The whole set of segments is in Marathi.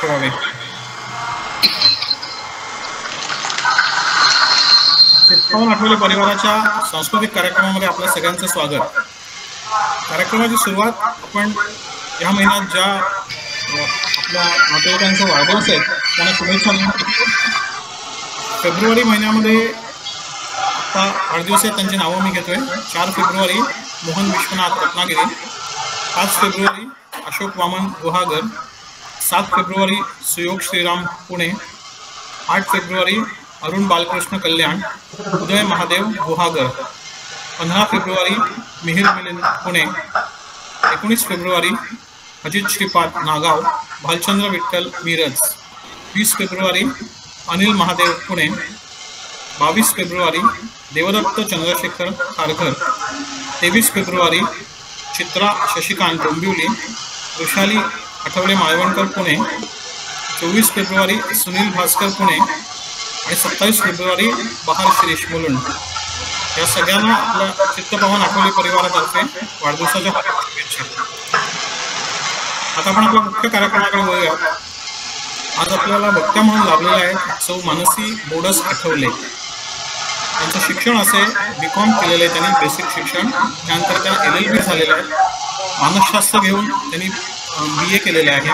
ठेवावे. चित्पावन आठवले परिवाराच्या सांस्कृतिक कार्यक्रमामध्ये आपल्या सगळ्यांचं स्वागत. कार्यक्रमाची सुरुवात आपण या महिन्यात ज्या आपल्या नातेवाईकांचा वाढदिवस आहे त्यांना शुभेच्छा देऊन फेब्रुवारी महिन्यामध्ये आता वाढदिवस आहेत त्यांची नावं मी घेतोय. 4 फेब्रुवारी मोहन विश्वनाथ रत्नागिरी, 5 फेब्रुवारी अशोक वामन गुहागर, 7 फेब्रुवारी सुयोग श्रीराम पुणे, 8 फेब्रुवारी अरुण बालकृष्ण कल्याण, उदय महादेव गुहागर, 15 फेब्रुवारी मिहिर मिलिंद पुणे, 19 फेब्रुवारी अजित श्रीपाद नागाव, भालचंद्र विठ्ठल मिरज, 20 फेब्रुवारी अनिल महादेव पुणे, 22 फेब्रुवारी देवदत्त चंद्रशेखर खारघर, 23 फेब्रुवारी चित्रा शशिकांत डोंबिवली, वृषाली आठवले माळवणकर पुणे, 24 फेब्रुवारी सुनील भास्कर पुणे आणि 27 फेब्रुवारी बहार शिरीष मुलुंड. या सगळ्यांना आपल्या चित्तपावन आठवले परिवारातर्फे वाढदिवसाच्या शुभेच्छा. आता आपण आपल्या मुख्य कार्यक्रमाकडे वळूयात. आज आपल्याला वक्त्या म्हणून लाभलेल्या आहेत सौ मानसी बोडस आठवले. त्यांचं शिक्षण असे BCom केलेलं आहे त्यांनी, बेसिक शिक्षण. त्यानंतर त्या LLB झालेल्या आहेत. मानसशास्त्र घेऊन त्यांनी BA केलेले आहे.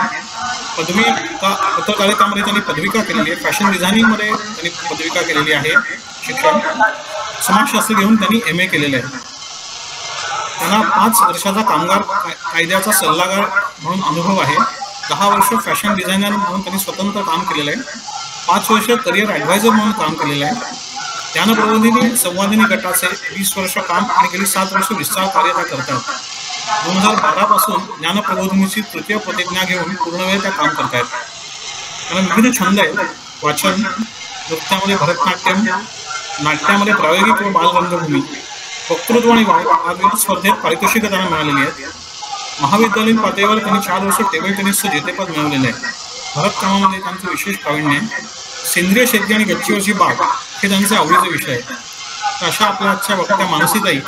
पत्रकारितेमध्ये त्यांनी पदविका केलेली आहे. फॅशन डिझायनिंगमध्ये त्यांनी पदविका केलेली आहे शिक्षण. समाजशास्त्र घेऊन त्यांनी MA केलेलं आहे. त्यांना 5 वर्षाचा कामगार कायद्याचा सल्लागार म्हणून अनुभव आहे. 10 वर्ष फॅशन डिझायनर म्हणून त्यांनी स्वतंत्र काम केलेलं आहे. 5 वर्ष करिअर ॲडवायझर म्हणून काम केलेलं आहे. ज्ञानप्रबोधिनी संवादिनी गटाचे 20 वर्ष काम आणि गेली 7 वर्ष विस्तार कार्य त्या करतात. 2012 पासून ज्ञानप्रबोधिनीची तृतीय प्रतिज्ञा घेऊन पूर्णवेळ त्या काम करतायत. त्यांना विविध छंद आहेत. वाचन, नृत्यामध्ये भरतनाट्यम, नाट्यामध्ये प्रायोगिक व बालरंगभूमी, वक्तृत्व आणि वादविवाद स्पर्धेत पारितोषिकं त्यांना मिळालेली आहेत. महाविद्यालयीन पातळीवर त्यांनी 4 वर्ष टेबल टेनिसचं जेतेपद मिळवलेलं आहे. भरतकामामध्ये त्यांचं विशेष प्रावीण्य आहे. सेंद्रिय शेती आणि गच्चीवरची बाग हे त्यांचे आवडीचे विषय आहेत. तर अशा आपल्या आजच्या वक्त्या मानसीताई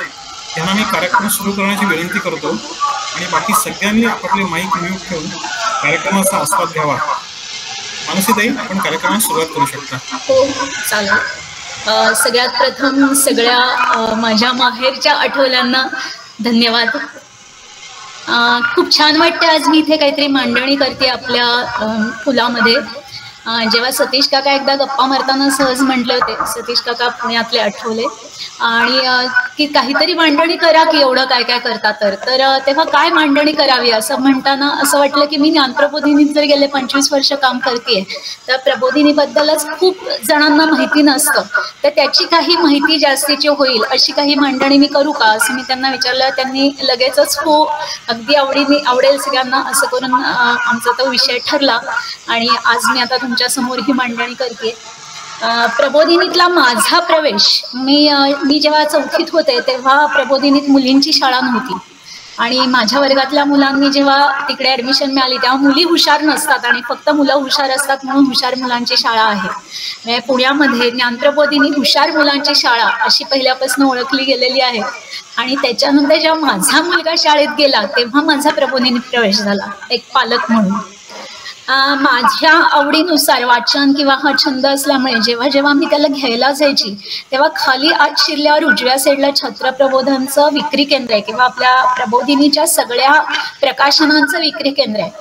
यांना मी कार्यक्रम सुरू करण्याची विनंती करतो आणि बाकी सगळ्यांनी आपापले माईक म्यूट ठेवून कार्यक्रमाचा आस्वाद घ्यावा. मानसीताई, आपण कार्यक्रमास सुरुवात करू शकता. हो, चालेल. सगळ्यात प्रथम सगळ्या माझ्या माहेरच्या आठवल्यांना धन्यवाद. खूप छान वाटते आज मी इथे काहीतरी मांडणी करते आपल्या फुलामध्ये. जेव्हा सतीश काका एकदा गप्पा मारताना सहज म्हटले होते, सतीश काका पुण्यातले आठवले, आणि की काहीतरी मांडणी करा की एवढं काय काय करता. तर तेव्हा काय मांडणी करावी असं म्हणताना असं वाटलं की मी ज्ञानप्रबोधिनीत जर गेले 25 वर्ष काम करते तर प्रबोधिनीबद्दलच खूप जणांना माहिती नसतं, तर त्याची काही माहिती जास्तीची होईल अशी काही मांडणी मी करू का असं मी त्यांना विचारलं. त्यांनी लगेचच हो, अगदी आवडेल सगळ्यांना असं करून आमचा तो विषय ठरला आणि आज मी आता तुमच्या समोर ही मांडणी करते. प्रबोधिनीतला माझा प्रवेश, मी जेव्हा 4थीत होते तेव्हा प्रबोधिनीत मुलींची शाळा नव्हती आणि माझ्या वर्गातल्या मुलांनी जेव्हा तिकडे ॲडमिशन मिळाली तेव्हा मुली हुशार नसतात आणि फक्त मुलं हुशार असतात म्हणून हुशार मुलांची शाळा आहे. म्हणजे पुण्यामध्ये ज्ञानप्रबोधिनी हुशार मुलांची शाळा अशी पहिल्यापासून ओळखली गेलेली आहे. आणि त्याच्यानंतर जेव्हा माझा मुलगा शाळेत गेला तेव्हा माझा प्रबोधिनीत प्रवेश झाला एक पालक म्हणून. माझ्या आवडीनुसार वाचन किंवा हा छंद असल्यामुळे जेव्हा जेव्हा मी त्याला घ्यायला जायची तेव्हा खाली आत शिरल्यावर उजव्या साईडला छत्रप्रबोधनचं विक्री केंद्र आहे किंवा आपल्या प्रबोधिनीच्या सगळ्या प्रकाशनांचं विक्री केंद्र आहे.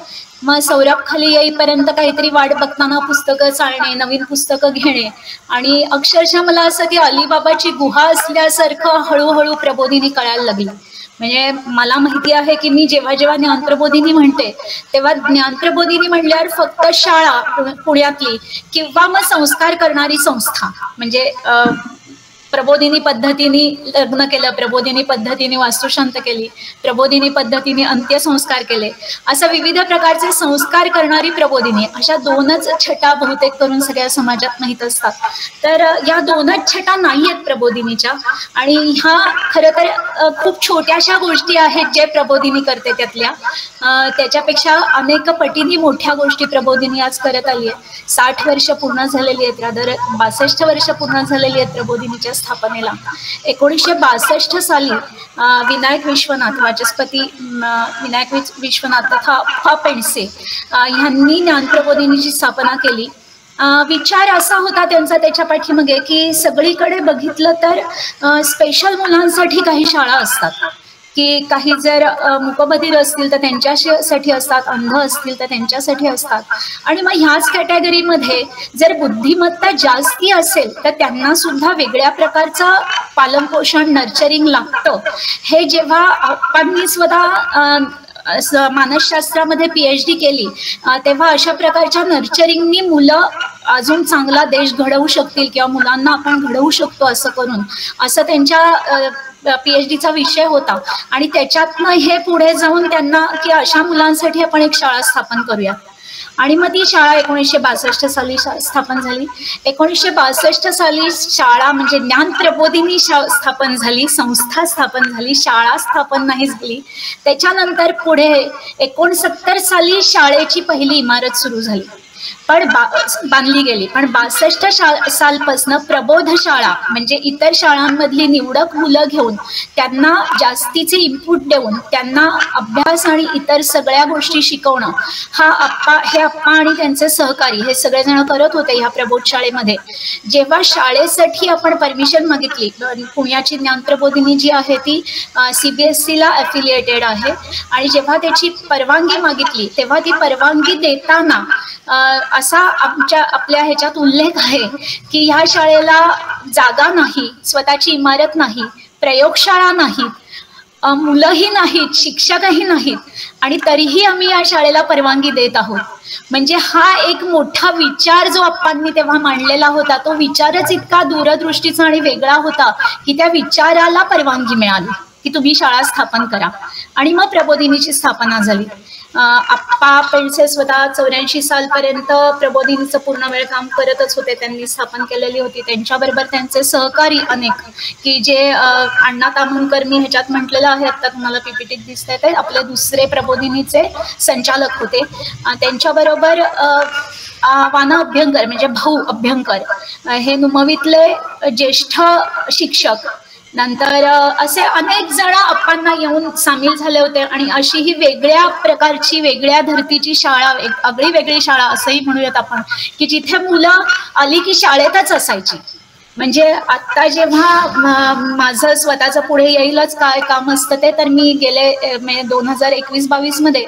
मग सौरभ खाली येईपर्यंत काहीतरी वाट बघताना पुस्तकं चालणे, नवीन पुस्तकं घेणे आणि अक्षरशः मला असं की अलिबाबाची गुहा असल्यासारखं हळूहळू प्रबोधिनी कळायला लागली. म्हणजे मला माहिती आहे की मी जेव्हा जेव्हा ज्ञानप्रबोधिनी म्हणते तेव्हा ज्ञानप्रबोधिनी म्हणल्यावर फक्त शाळा पुण्यातली किंवा मग संस्कार करणारी संस्था, म्हणजे प्रबोधिनी पद्धतीने लग्न केलं, प्रबोधिनी पद्धतीने वास्तुशांत केली, प्रबोधिनी पद्धतीने अंत्यसंस्कार केले, असं विविध प्रकारचे संस्कार करणारी प्रबोधिनी, अशा 2च छटा बहुतेक करून सगळ्या समाजात माहीत असतात. तर या 2च छटा नाही आहेत प्रबोधिनीच्या आणि ह्या खरं तर खूप छोट्याशा गोष्टी आहेत जे प्रबोधिनी करते त्यातल्या. त्याच्यापेक्षा अनेक पटीने मोठ्या गोष्टी प्रबोधिनी आज करत आली आहे. 60 वर्ष पूर्ण झालेली आहेत, रादर 62 वर्ष पूर्ण झालेली आहेत प्रबोधिनीच्या स्थापनेला. 1962 साली विनायक विश्वनाथ वाचस्पती विनायक विश्वनाथ तथा अप्पा पेंडसे ह्यांनी ज्ञानप्रबोधिनीची स्थापना केली. विचार असा होता त्यांचा त्याच्या पाठीमागे की सगळीकडे बघितलं तर स्पेशल मुलांसाठी काही शाळा असतात, की काही जर मूकबधीर असतील तर त्यांच्यासाठी असतात, अंध असतील तर त्यांच्यासाठी असतात, आणि मग ह्याच कॅटेगरीमध्ये जर बुद्धिमत्ता जास्ती असेल तर त्यांना सुद्धा वेगळ्या प्रकारचं पालनपोषण नर्चरिंग लागतं. हे जेव्हा आपण स्वतः मानसशास्त्रामध्ये PhD केली तेव्हा अशा प्रकारच्या नर्चरिंगनी मुलं अजून चांगला देश घडवू शकतील किंवा मुलांना आपण घडवू शकतो असं करून, असं त्यांच्या PhDचा विषय होता. आणि त्याच्यातनं हे पुढे जाऊन त्यांना की अशा मुलांसाठी आपण एक शाळा स्थापन करूया. आणि मग ती शाळा 1962 साली स्थापन झाली. 1962 साली शाळा म्हणजे ज्ञानप्रबोधिनी स्थापन झाली, संस्था स्थापन झाली, शाळा स्थापन नाही झाली. त्याच्यानंतर पुढे 69 साली शाळेची पहिली इमारत सुरू झाली, पण बांधली गेली. पण 62 सालपासून प्रबोध शाळा म्हणजे इतर शाळांमधली निवडक मुलं घेऊन त्यांना जास्तीचे इनपुट देऊन त्यांना अभ्यास आणि इतर सगळ्या गोष्टी शिकवणं हे अप्पा आणि त्यांचे सहकारी हे सगळेजण करत होते ह्या प्रबोध शाळेमध्ये. जेव्हा शाळेसाठी आपण परमिशन मागितली, पुण्याची ज्ञानप्रबोधिनी जी आहे ती CBSE ला ॲफिलिएटेड आहे, आणि जेव्हा त्याची परवानगी मागितली तेव्हा ती परवानगी देताना असा आपल्या ह्याच्यात उल्लेख आहे की ह्या शाळेला जागा नाही, स्वतःची इमारत नाही, प्रयोगशाळा नाहीत, मुलंही नाहीत, शिक्षकही नाहीत, आणि तरीही आम्ही या शाळेला परवानगी देत आहोत. म्हणजे हा एक मोठा विचार जो अप्पांनी तेव्हा मांडलेला होता तो विचारच इतका दूरदृष्टीचा आणि वेगळा होता की त्या विचाराला परवानगी मिळाली की तुम्ही शाळा स्थापन करा. आणि मग प्रबोधिनीची स्थापना झाली. अप्पा पेंडसे स्वतः 84 सालपर्यंत प्रबोधिनीचं पूर्ण वेळ काम करतच होते, त्यांनी स्थापन केलेली होती. त्यांच्याबरोबर त्यांचे सहकारी अनेक की जे अण्णा ताम्हणकर मी ह्याच्यात म्हटलेलं आहे, आता तुम्हाला PPTत दिसत आहे, आपले दुसरे प्रबोधिनीचे संचालक होते. त्यांच्याबरोबर वाना अभ्यंकर म्हणजे भाऊ अभ्यंकर हे नुमवीतले ज्येष्ठ शिक्षक, नंतर असे अनेक जण अप्पांना येऊन सामील झाले होते. आणि अशी ही वेगळ्या प्रकारची वेगळ्या धर्तीची शाळा, एक आगळी वेगळी शाळा असंही म्हणूयात आपण, की जिथे मुलं आली की शाळेतच असायची. म्हणजे आता जेव्हा माझं स्वतःचं पुढे येईलच काय काम असतं ते, तर मी गेले 2021-22 मध्ये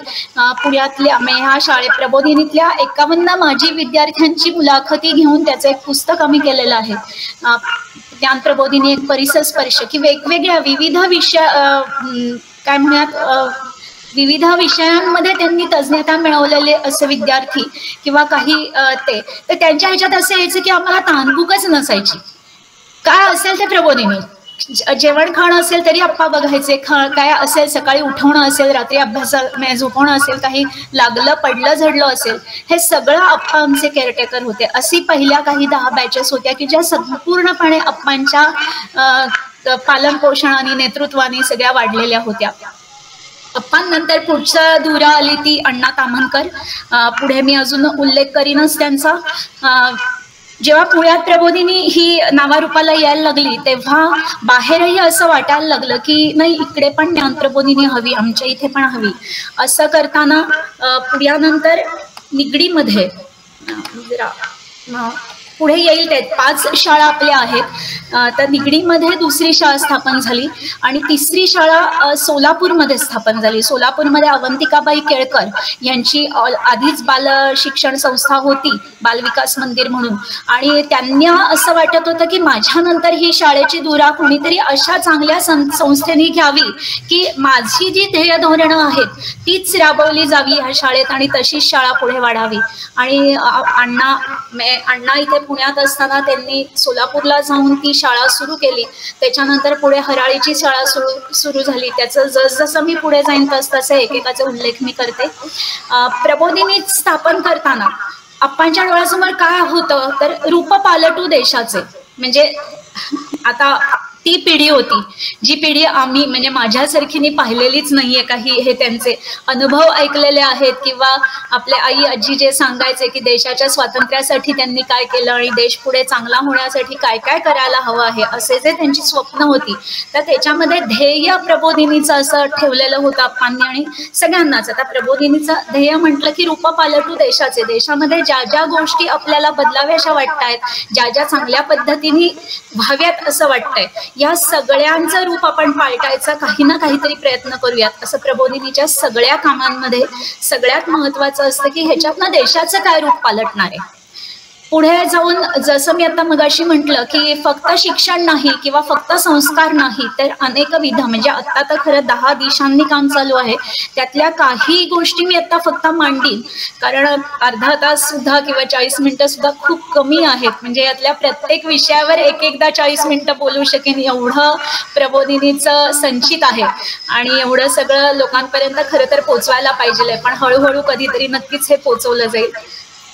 पुण्यातल्या ह्या प्रबोधिनीतल्या 51 माजी विद्यार्थ्यांची मुलाखती घेऊन त्याचं एक पुस्तक आम्ही केलेलं आहे, ज्ञानप्रबोधिनी एक परिसर स्पर्श, की वेगवेगळ्या विविध विषय काय म्हणूयात विविध विषयांमध्ये त्यांनी तज्ञता मिळवलेले असे विद्यार्थी किंवा काही तर त्यांच्या ह्याच्यात असं यायचं की आम्हाला तहानभूकच नसायची. काय असेल ते प्रबोधिनी, जेवण खाणं असेल तरी अप्पा बघायचे, काय असेल सकाळी उठवणं असेल, रात्री अभ्यास झोपवणं असेल, काही लागलं पडलं झडलं असेल, हे सगळं अप्पा आमचे केअरटेकर होते. अशी पहिल्या काही 10 बॅचेस होत्या की ज्या संपूर्णपणे अप्पांच्या पालनपोषण आणि नेतृत्वाने सगळ्या वाढलेल्या होत्या. अप्पांनंतर पुढच्या धुरा आली ती अण्णा ताम्हणकर. पुढे मी अजून उल्लेख करीनच त्यांचा. जेव्हा पुण्यात प्रबोधिनी ही नावारूपाला यायला लागली तेव्हा बाहेरही असं वाटायला लागलं की नाही, इकडे पण ज्ञानप्रबोधिनी हवी, आमच्या इथे पण हवी. असं करताना पुण्यानंतर निगडीमध्ये पुढे येईल ते 5 शाळा आपल्या आहेत. तर निगडीमध्ये दुसरी शाळा स्थापन झाली आणि तिसरी शाळा सोलापूरमध्ये स्थापन झाली. सोलापूरमध्ये अवंतिकाबाई केळकर यांची आधीच बाल शिक्षण संस्था होती, बालविकास मंदिर म्हणून, आणि त्यांना असं वाटत होतं की माझ्यानंतर ही शाळेची धुरा कोणीतरी अशा चांगल्या संस्थेने घ्यावी की माझी जी ध्येय धोरणं आहेत तीच राबवली जावी ह्या शाळेत आणि तशीच शाळा पुढे वाढावी. आणि अण्णा इथे पुण्यात असताना त्यांनी सोलापूरला जाऊन ती शाळा सुरू केली. त्याच्यानंतर पुढे हराळीची शाळा सुरू झाली. त्याचं जसजसं मी पुढे जाईन तसतसे एकेकाचा उल्लेख मी करते. प्रबोधिनी स्थापन करताना अप्पांच्या डोळ्यासमोर काय होतं तर रूप पालटू देशाचे, म्हणजे आता ती पिढी होती, जी पिढी आम्ही म्हणजे माझ्यासारखीने पाहिलेलीच नाहीये काही. हे त्यांचे अनुभव ऐकलेले आहेत किंवा आपले आई आजी जे सांगायचे की देशाच्या स्वातंत्र्यासाठी त्यांनी काय केलं आणि देश पुढे चांगला होण्यासाठी काय काय करायला हवं आहे, असे जे त्यांची स्वप्न होती, तर त्याच्यामध्ये ध्येय प्रबोधिनीचं असं ठेवलेलं होतं आप्पांनी. आणि सगळ्यांनाच आता प्रबोधिनीचं ध्येय म्हटलं की रूप पालटू देशाचे. देशामध्ये ज्या ज्या गोष्टी आपल्याला बदलाव्याशा वाटतायत, ज्या ज्या चांगल्या पद्धतीने व्हाव्यात असं वाटतंय, या सगळ्यांचं रूप आपण पालटायचा काही ना काहीतरी प्रयत्न करूयात, असं प्रबोधिनीच्या सगळ्या कामांमध्ये सगळ्यात महत्वाचं असतं की ह्याच्यातनं देशाचं काय रूप पालटणार आहे. पुढे जाऊन जसं मी आता मगाशी म्हटलं की फक्त शिक्षण नाही किंवा फक्त संस्कार नाही, तर अनेकविध म्हणजे आता तर खरं 10 दिशांनी काम चालू आहे, त्यातल्या काही गोष्टी मी आता फक्त मांडीन, कारण अर्धा तास सुद्धा किंवा 40 मिनिटं सुद्धा खूप कमी आहेत. म्हणजे यातल्या प्रत्येक विषयावर एकदा 40 मिनिटं बोलू शकेन एवढं प्रबोधिनीचं संचित आहे आणि एवढं सगळं लोकांपर्यंत खरं तर पोचवायला पाहिजे, पण हळूहळू कधीतरी नक्कीच हे पोचवलं जाईल.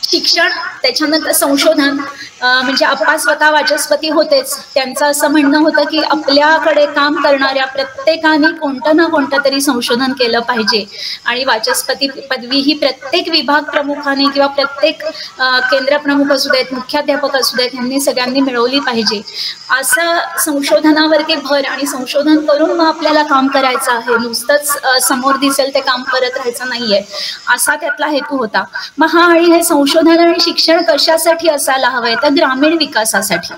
शिक्षण, त्याच्यानंतर संशोधन, म्हणजे आप्पा स्वतः वाचस्पती होतेच. त्यांचं असं म्हणणं होतं की आपल्याकडे काम करणाऱ्या प्रत्येकाने कोणतं ना कोणतं तरी संशोधन केलं पाहिजे आणि वाचस्पती पदवी ही प्रत्येक विभाग प्रमुखाने किंवा प्रत्येक केंद्र प्रमुख असू देत, मुख्याध्यापक असू देत, यांनी सगळ्यांनी मिळवली पाहिजे. असं संशोधनावरती भर आणि संशोधन करून मग आपल्याला काम करायचं आहे, नुसतंच समोर दिसेल ते काम करत राहायचं नाहीये, असा त्यातला हेतू होता. मग आणि हे संशोधन आणि शिक्षण कशासाठी असायला हवंय, तर ग्रामीण विकासासाठी.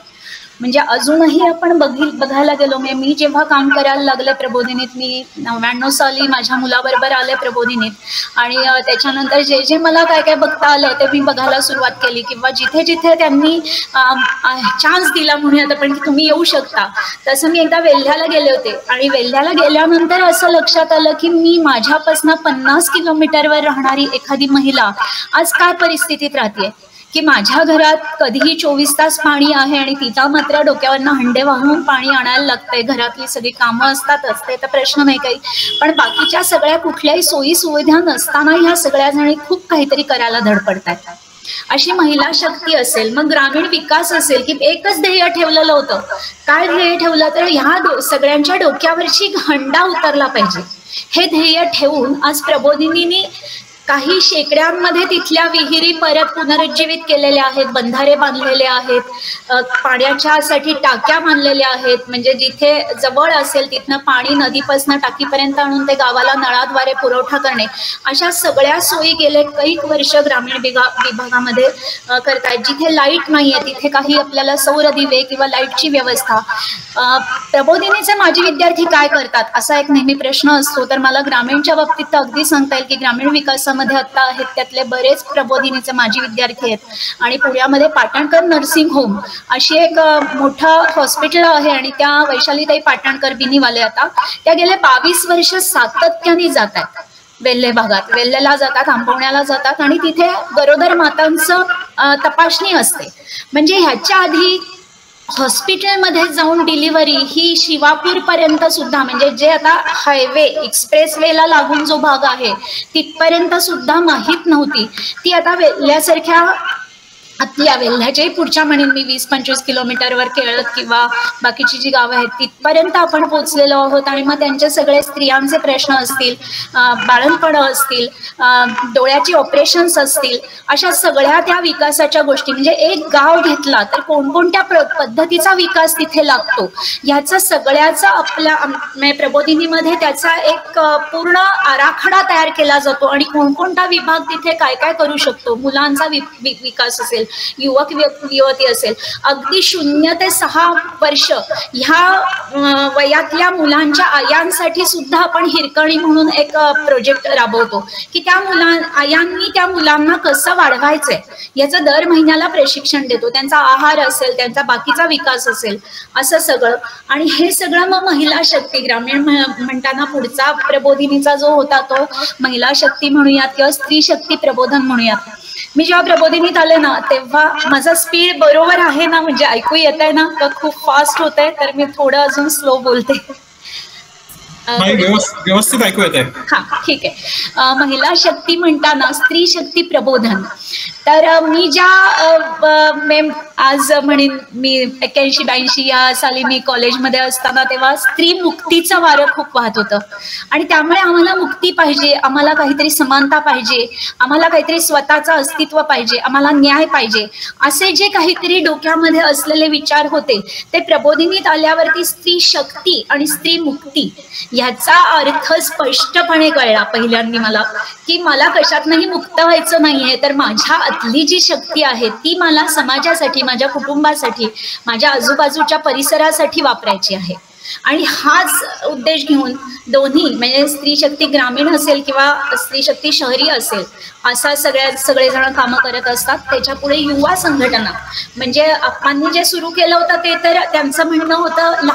म्हणजे अजूनही आपण बघायला गेलो, मी जेव्हा काम करायला लागले प्रबोधिनीत, मी 99 साली माझ्या मुलाबरोबर आले प्रबोधिनीत आणि त्याच्यानंतर जे जे मला काय काय बघता आलं ते मी बघायला सुरुवात केली किंवा जिथे जिथे त्यांनी चान्स दिला म्हणूयात आपण की तुम्ही येऊ शकता, तसं मी एकदा वेल्ह्याला गेले होते आणि वेल्ह्याला गेल्यानंतर असं लक्षात आलं की मी माझ्यापासून 50 किलोमीटरवर राहणारी एखादी महिला आज काय परिस्थितीत राहते की माझ्या घरात कधीही 24 तास पाणी आहे आणि तिचा मात्र डोक्यावरनं हंडे वाहून पाणी आणायला लागतंय. घरातली सगळी कामं असतातच, ते तर प्रश्न नाही काही, पण बाकीच्या सगळ्या कुठल्याही सोयी सुविधा नसताना ह्या सगळ्या जणी खूप काहीतरी करायला धडपडतात. अशी महिला शक्ती असेल, मग ग्रामीण विकास असेल, की एकच ध्येय ठेवलेलं होतं. काय ध्येय ठेवलं तर ह्या सगळ्यांच्या डोक्यावरची हंडा उतरला पाहिजे, हे ध्येय ठेवून आज प्रबोधिनीने काही शेकड्यांमध्ये तिथल्या विहिरी परत पुनरुज्जीवित केलेल्या आहेत, बंधारे बांधलेले आहेत, पाण्याच्यासाठी टाक्या बांधलेल्या आहेत. म्हणजे जिथे जवळ असेल तिथनं पाणी नदीपासून टाकीपर्यंत आणून ते गावाला नळाद्वारे पुरवठा करणे, अशा सगळ्या सोयी गेले कैक वर्ष ग्रामीण विभागामध्ये करतायत. जिथे लाईट नाहीये तिथे काही आपल्याला सौर दिवे किंवा लाईटची व्यवस्था. प्रबोधिनीचे माजी विद्यार्थी काय करतात असा एक नेहमी प्रश्न असतो, तर मला ग्रामीणच्या बाबतीत तर अगदी सांगता येईल की ग्रामीण विकासामध्ये आता आहेत त्यातले बरेच प्रबोधिनीचे माजी विद्यार्थी आहेत आणि पुण्यामध्ये पाटणकर नर्सिंग होम अशी एक मोठं हॉस्पिटल आहे आणि त्या वैशालीताई पाटणकर बिनीवाले आता त्या गेले 22 वर्ष सातत्याने जात आहेत वेल्हे भागात, वेल्हेला जातात, आंबवण्याला जातात आणि तिथे गरोदर मातांचं तपासणी असते. म्हणजे ह्याच्या आधी हॉस्पिटलमध्ये जाऊन डिलिव्हरी ही शिवापूर पर्यंत सुद्धा, म्हणजे जे आता हायवे एक्सप्रेसवेला लागून जो भाग आहे तिथपर्यंत सुद्धा माहीत नव्हती. ती आता वेल्ह्यासारख्या आतल्या वेल्ह्याच्याही पुढच्या म्हणेन मी 20-25 किलोमीटरवर केळत किंवा बाकीची जी गावं आहेत तिथपर्यंत आपण पोहोचलेलो आहोत. आणि मग त्यांचे सगळे स्त्रियांचे प्रश्न असतील, बाळंतपणं असतील, डोळ्याची ऑपरेशन्स असतील, अशा सगळ्या त्या विकासाच्या गोष्टी. म्हणजे एक गाव घेतला तर कोणकोणत्या पद्धतीचा विकास तिथे लागतो ह्याचं सगळ्याचा आपल्या प्रबोधिनीमध्ये त्याचा एक पूर्ण आराखडा तयार केला जातो आणि कोणकोणता विभाग तिथे काय काय करू शकतो. मुलांचा विकास असेल, युवक युवती असेल, अगदी 0 ते 6 वर्ष ह्या वयातल्या मुलांच्या आयांसाठी सुद्धा आपण हिरकणी म्हणून एक प्रोजेक्ट राबवतो की त्या आयांनी त्या मुलांना कसं वाढवायचंय याचं दर महिन्याला प्रशिक्षण देतो. त्यांचा आहार असेल, त्यांचा बाकीचा विकास असेल, असं सगळं. आणि हे सगळं मग महिला शक्ती ग्रामीण म्हणताना पुढचा प्रबोधिनीचा जो होता तो महिला शक्ती म्हणूयात किंवा स्त्री शक्ती प्रबोधन म्हणूयात. मी जेव्हा प्रबोधिनीत आले ना तेव्हा माझा स्पीड बरोबर आहे ना, म्हणजे ऐकू येत आहे ना का खूप फास्ट होत आहे, तर मी थोडं अजून स्लो बोलते. व्यवस्थित ऐकू येत आहे. हा, ठीक आहे. महिला शक्ती म्हणताना स्त्री शक्ती प्रबोधन. तर मी ज्या आज म्हणेन मी 81-82 या साली मी कॉलेजमध्ये असताना तेव्हा स्त्री मुक्तीचं वारं खूप वाहत होतं आणि त्यामुळे आम्हाला मुक्ती पाहिजे, आम्हाला काहीतरी समानता पाहिजे, आम्हाला काहीतरी स्वतःचं अस्तित्व पाहिजे, आम्हाला न्याय पाहिजे, असे जे काहीतरी डोक्यामध्ये असलेले विचार होते ते प्रबोधिनीत आल्यावरती स्त्री शक्ती आणि स्त्री मुक्ती ह्याचा अर्थ स्पष्टपणे कळला पहिल्यांदा मला, की मला कशातनंही मुक्त व्हायचं नाहीये, तर माझ्या आतली जी शक्ती आहे ती मला समाजासाठी, माझ्या कुटुंबासाठी, माझ्या आजूबाजूच्या परिसरासाठी वापरायची आहे. आणि हाच उद्देश घेऊन दोन्ही म्हणजे स्त्री शक्ती ग्रामीण असेल किंवा स्त्री शक्ती शहरी असेल असा सगळेजण कामं करत असतात. त्याच्या पुढे युवा संघटना म्हणजे आप्पांनी जे सुरू केलं होतं ते तर त्यांचं म्हणणं होतं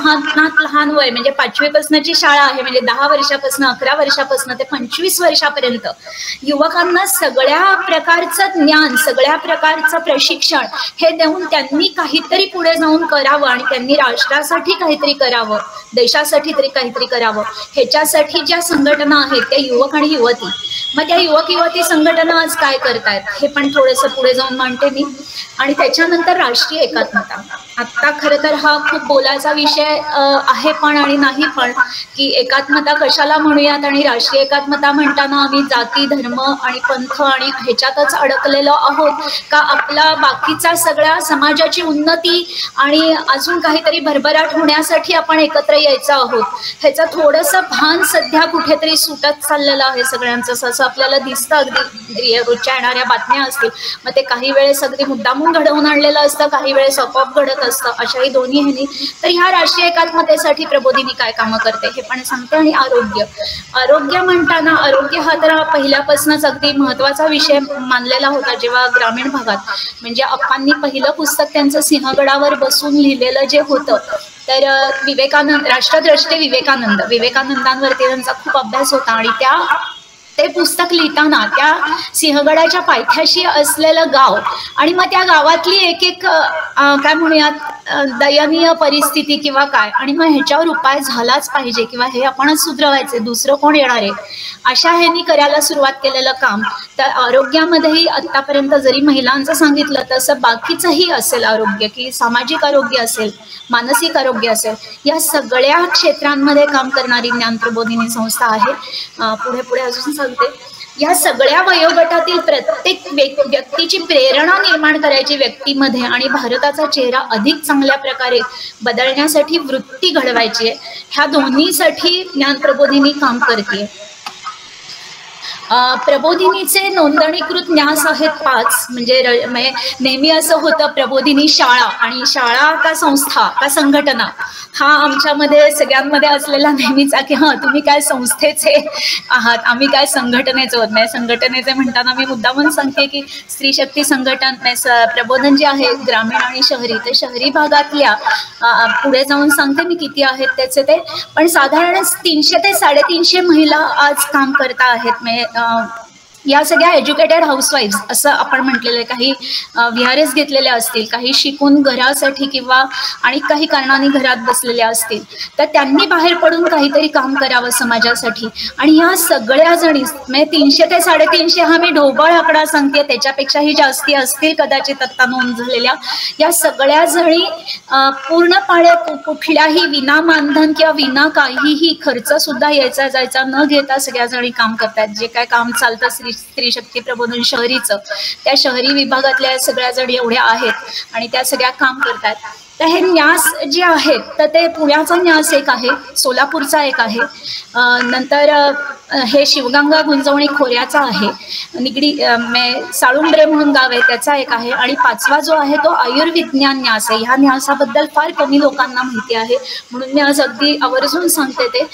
लहान वय म्हणजे 5वी पासूनची शाळा आहे, म्हणजे 10 वर्षापासून 11 वर्षापासून ते 25 वर्षापर्यंत युवकांना सगळ्या प्रकारचं ज्ञान, सगळ्या प्रकारचं प्रशिक्षण हे देऊन त्यांनी काहीतरी पुढे जाऊन करावं आणि त्यांनी राष्ट्रासाठी काहीतरी करावं, देशासाठी तरी काहीतरी करावं, ह्याच्यासाठी ज्या संघटना आहेत त्या युवक आणि युवती. मग त्या युवक युवती संघटना आज काय करतायत हे पण थोडंसं पुढे जाऊन मांडते मी. आणि त्याच्यानंतर राष्ट्रीय एकात्मता. आत्ता खरं तर हा खूप बोलायचा विषय आहे पण आणि नाही पण, की एकात्मता कशाला म्हणूयात आणि राष्ट्रीय एकात्मता म्हणताना आम्ही जाती, धर्म आणि पंथ आणि ह्याच्यातच अडकलेलो आहोत का आपला बाकीचा सगळ्या समाजाची उन्नती आणि अजून काहीतरी भरभराट होण्यासाठी आपण एकत्र यायचं आहोत, ह्याचं थोडंसं भान सध्या कुठेतरी सुटत चाललेलं आहे सगळ्यांचं. असं आपल्याला दिसतं, अगदी रोजच्या येणाऱ्या बातम्या असतील मग ते काही वेळेस अगदी मुद्दामून घडवून आणलेलं असतं, काही वेळेस आपोआप घडत असतं, अशाही दोन्ही ह्यांनी. तर ह्या राष्ट्रीय एकात्मतेसाठी प्रबोधिनी काय कामं करते हे पण सांगते. आणि आरोग्य म्हणताना आरोग्य हा तर पहिल्यापासूनच अगदी महत्वाचा विषय मानलेला होता. जेव्हा ग्रामीण भागात म्हणजे आप्पांनी पहिलं पुस्तक त्यांचं सिंहगडावर बसून लिहिलेलं जे होतं तर राष्ट्रद्रष्टे विवेकानंदांवरती त्यांचा खूप अभ्यास होता आणि ते पुस्तक लिहिताना त्या सिंहगडाच्या पायथ्याशी असलेलं गाव आणि मग त्या गावातली एक काय म्हणूयात दयनीय परिस्थिती किंवा काय आणि मग ह्याच्यावर उपाय झालाच पाहिजे किंवा हे आपणच सुधरवायचे, दुसरं कोण येणार आहे, अशा ह्यांनी करायला सुरुवात केलेलं काम. तर आरोग्यामध्येही आतापर्यंत जरी महिलांचं सांगितलं तसं बाकीचंही असेल आरोग्य, की सामाजिक आरोग्य असेल, मानसिक आरोग्य असेल, या सगळ्या क्षेत्रांमध्ये काम करणारी ज्ञान प्रबोधिनी संस्था आहे. पुढे अजून सांगते, या सगळ्या वयोगटातील प्रत्येक व्यक्तीची प्रेरणा निर्माण करायची व्यक्तीमध्ये आणि भारताचा चेहरा अधिक चांगल्या प्रकारे बदलण्यासाठी वृत्ती घडवायची आहे. ह्या दोन्हीसाठी ज्ञान प्रबोधिनी काम करते. प्रबोधिनीचे नोंदणीकृत न्यास आहेत 5. म्हणजे नेहमी असं होतं प्रबोधिनी शाळा आणि शाळा का संस्था का संघटना हा आमच्यामध्ये सगळ्यांमध्ये असलेला नेहमीचा की हां तुम्ही काय संस्थेचे आहात, आम्ही काय संघटनेचे आहोत. नाही, संघटनेचे म्हणताना मी मुद्दामून सांगते की स्त्री शक्ती संघटन प्रबोधन जे आहे ग्रामीण आणि शहरी, ते शहरी भागातल्या पुढे जाऊन सांगते मी किती आहेत त्याचे ते, पण साधारण 300 ते 350 महिला आज काम करता आहेत. या सगळ्या एज्युकेटेड हाऊसवाईफ्स असं आपण म्हटलेलं आहे. काही VRS घेतलेल्या असतील, काही शिकून घरासाठी किंवा आणि काही कारणाने घरात बसलेल्या असतील, तर त्यांनी बाहेर पडून काहीतरी काम करावं समाजासाठी. आणि या सगळ्या जणी म्हणजे 300 ते 350 हा मी ढोबळ आकडा सांगते, त्याच्यापेक्षाही जास्ती असतील कदाचित आत्ता नोंद झालेल्या. या सगळ्या जणी पूर्णपणे कुठल्याही विना मानधन किंवा विना काहीही खर्च सुद्धा यायचा जायचा न घेता सगळ्या जणी काम करतात. जे काय काम चालतं स्त्री शक्ती प्रबोधन शहरीचं, त्या शहरी विभागातल्या सगळ्या जणी एवढ्या आहेत आणि त्या सगळ्या काम करतात. तर हे न्यास जे आहेत तर ते पुण्याचा न्यास एक आहे, सोलापूरचा एक आहे, नंतर हे शिवगंगा गुंजवणी खोऱ्याचा आहे, निगडी साळुंब्रे म्हणून गाव आहे त्याचा एक आहे, आणि 5वा जो आहे तो आयुर्विज्ञान न्यास आहे. ह्या न्यासाबद्दल फार कमी लोकांना माहिती आहे, म्हणून मी आज अगदी आवर्जून सांगते ते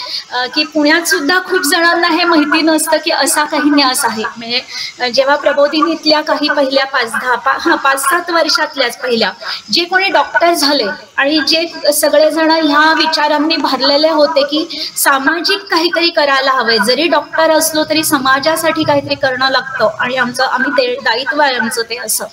की पुण्यात सुद्धा खूप जणांना हे माहिती नसतं की असा काही न्यास आहे. म्हणजे जेव्हा प्रबोधिनीतल्या काही पहिल्या 5-7 वर्षातल्याच पहिल्या जे कोणी डॉक्टर झाले आणि जे सगळेजण ह्या विचारांनी भरलेले होते की सामाजिक काहीतरी करायला हवे, जरी डॉक्टर असलो तरी समाजासाठी काहीतरी करणं लागतं आणि आम्ही ते दायित्व आहे आमचं ते असं.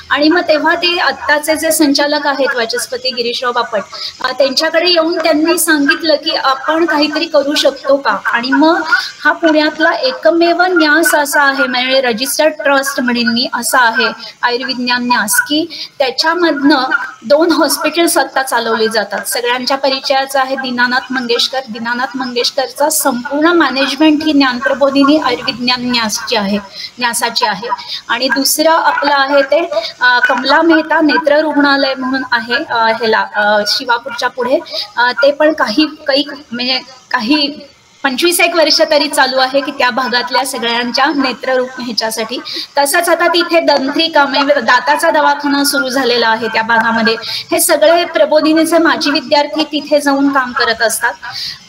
आणि मग तेव्हा ते आत्ताचे जे संचालक आहेत वाचस्पती गिरीशराव बापट, त्यांच्याकडे येऊन त्यांनी सांगितलं की आपण काहीतरी करू शकतो का. आणि मग हा पुण्यातला एकमेव न्यास असा आहे, म्हणजे रजिस्टर्ड ट्रस्ट म्हणेन मी असा आहे आयुर्विज्ञान न्यास, की त्याच्यामधनं 2 हॉस्पिटल्स आता चालवली जातात. सगळ्यांच्या परिचयाचं आहे दीनानाथ मंगेशकर. दीनानाथ मंगेशकरचा संपूर्ण मॅनेजमेंट ही ज्ञानप्रबोधिनी आयुर्विज्ञान न्यासाची आहे. आणि दुसरं आपलं आहे ते कमला मेहता नेत्र रुग्णालय म्हणून आहे ह्याला शिवापूरच्या पुढे. ते पण काही काही 25-1 वर्ष तरी चालू आहे की त्या भागातल्या सगळ्यांच्या नेत्ररूप ह्याच्यासाठी. तसंच आता तिथे दंत्रिका म्हणजे दाताचा दवाखाना सुरू झालेला आहे त्या भागामध्ये. हे सगळे प्रबोधिनीचे माजी विद्यार्थी तिथे जाऊन काम करत असतात.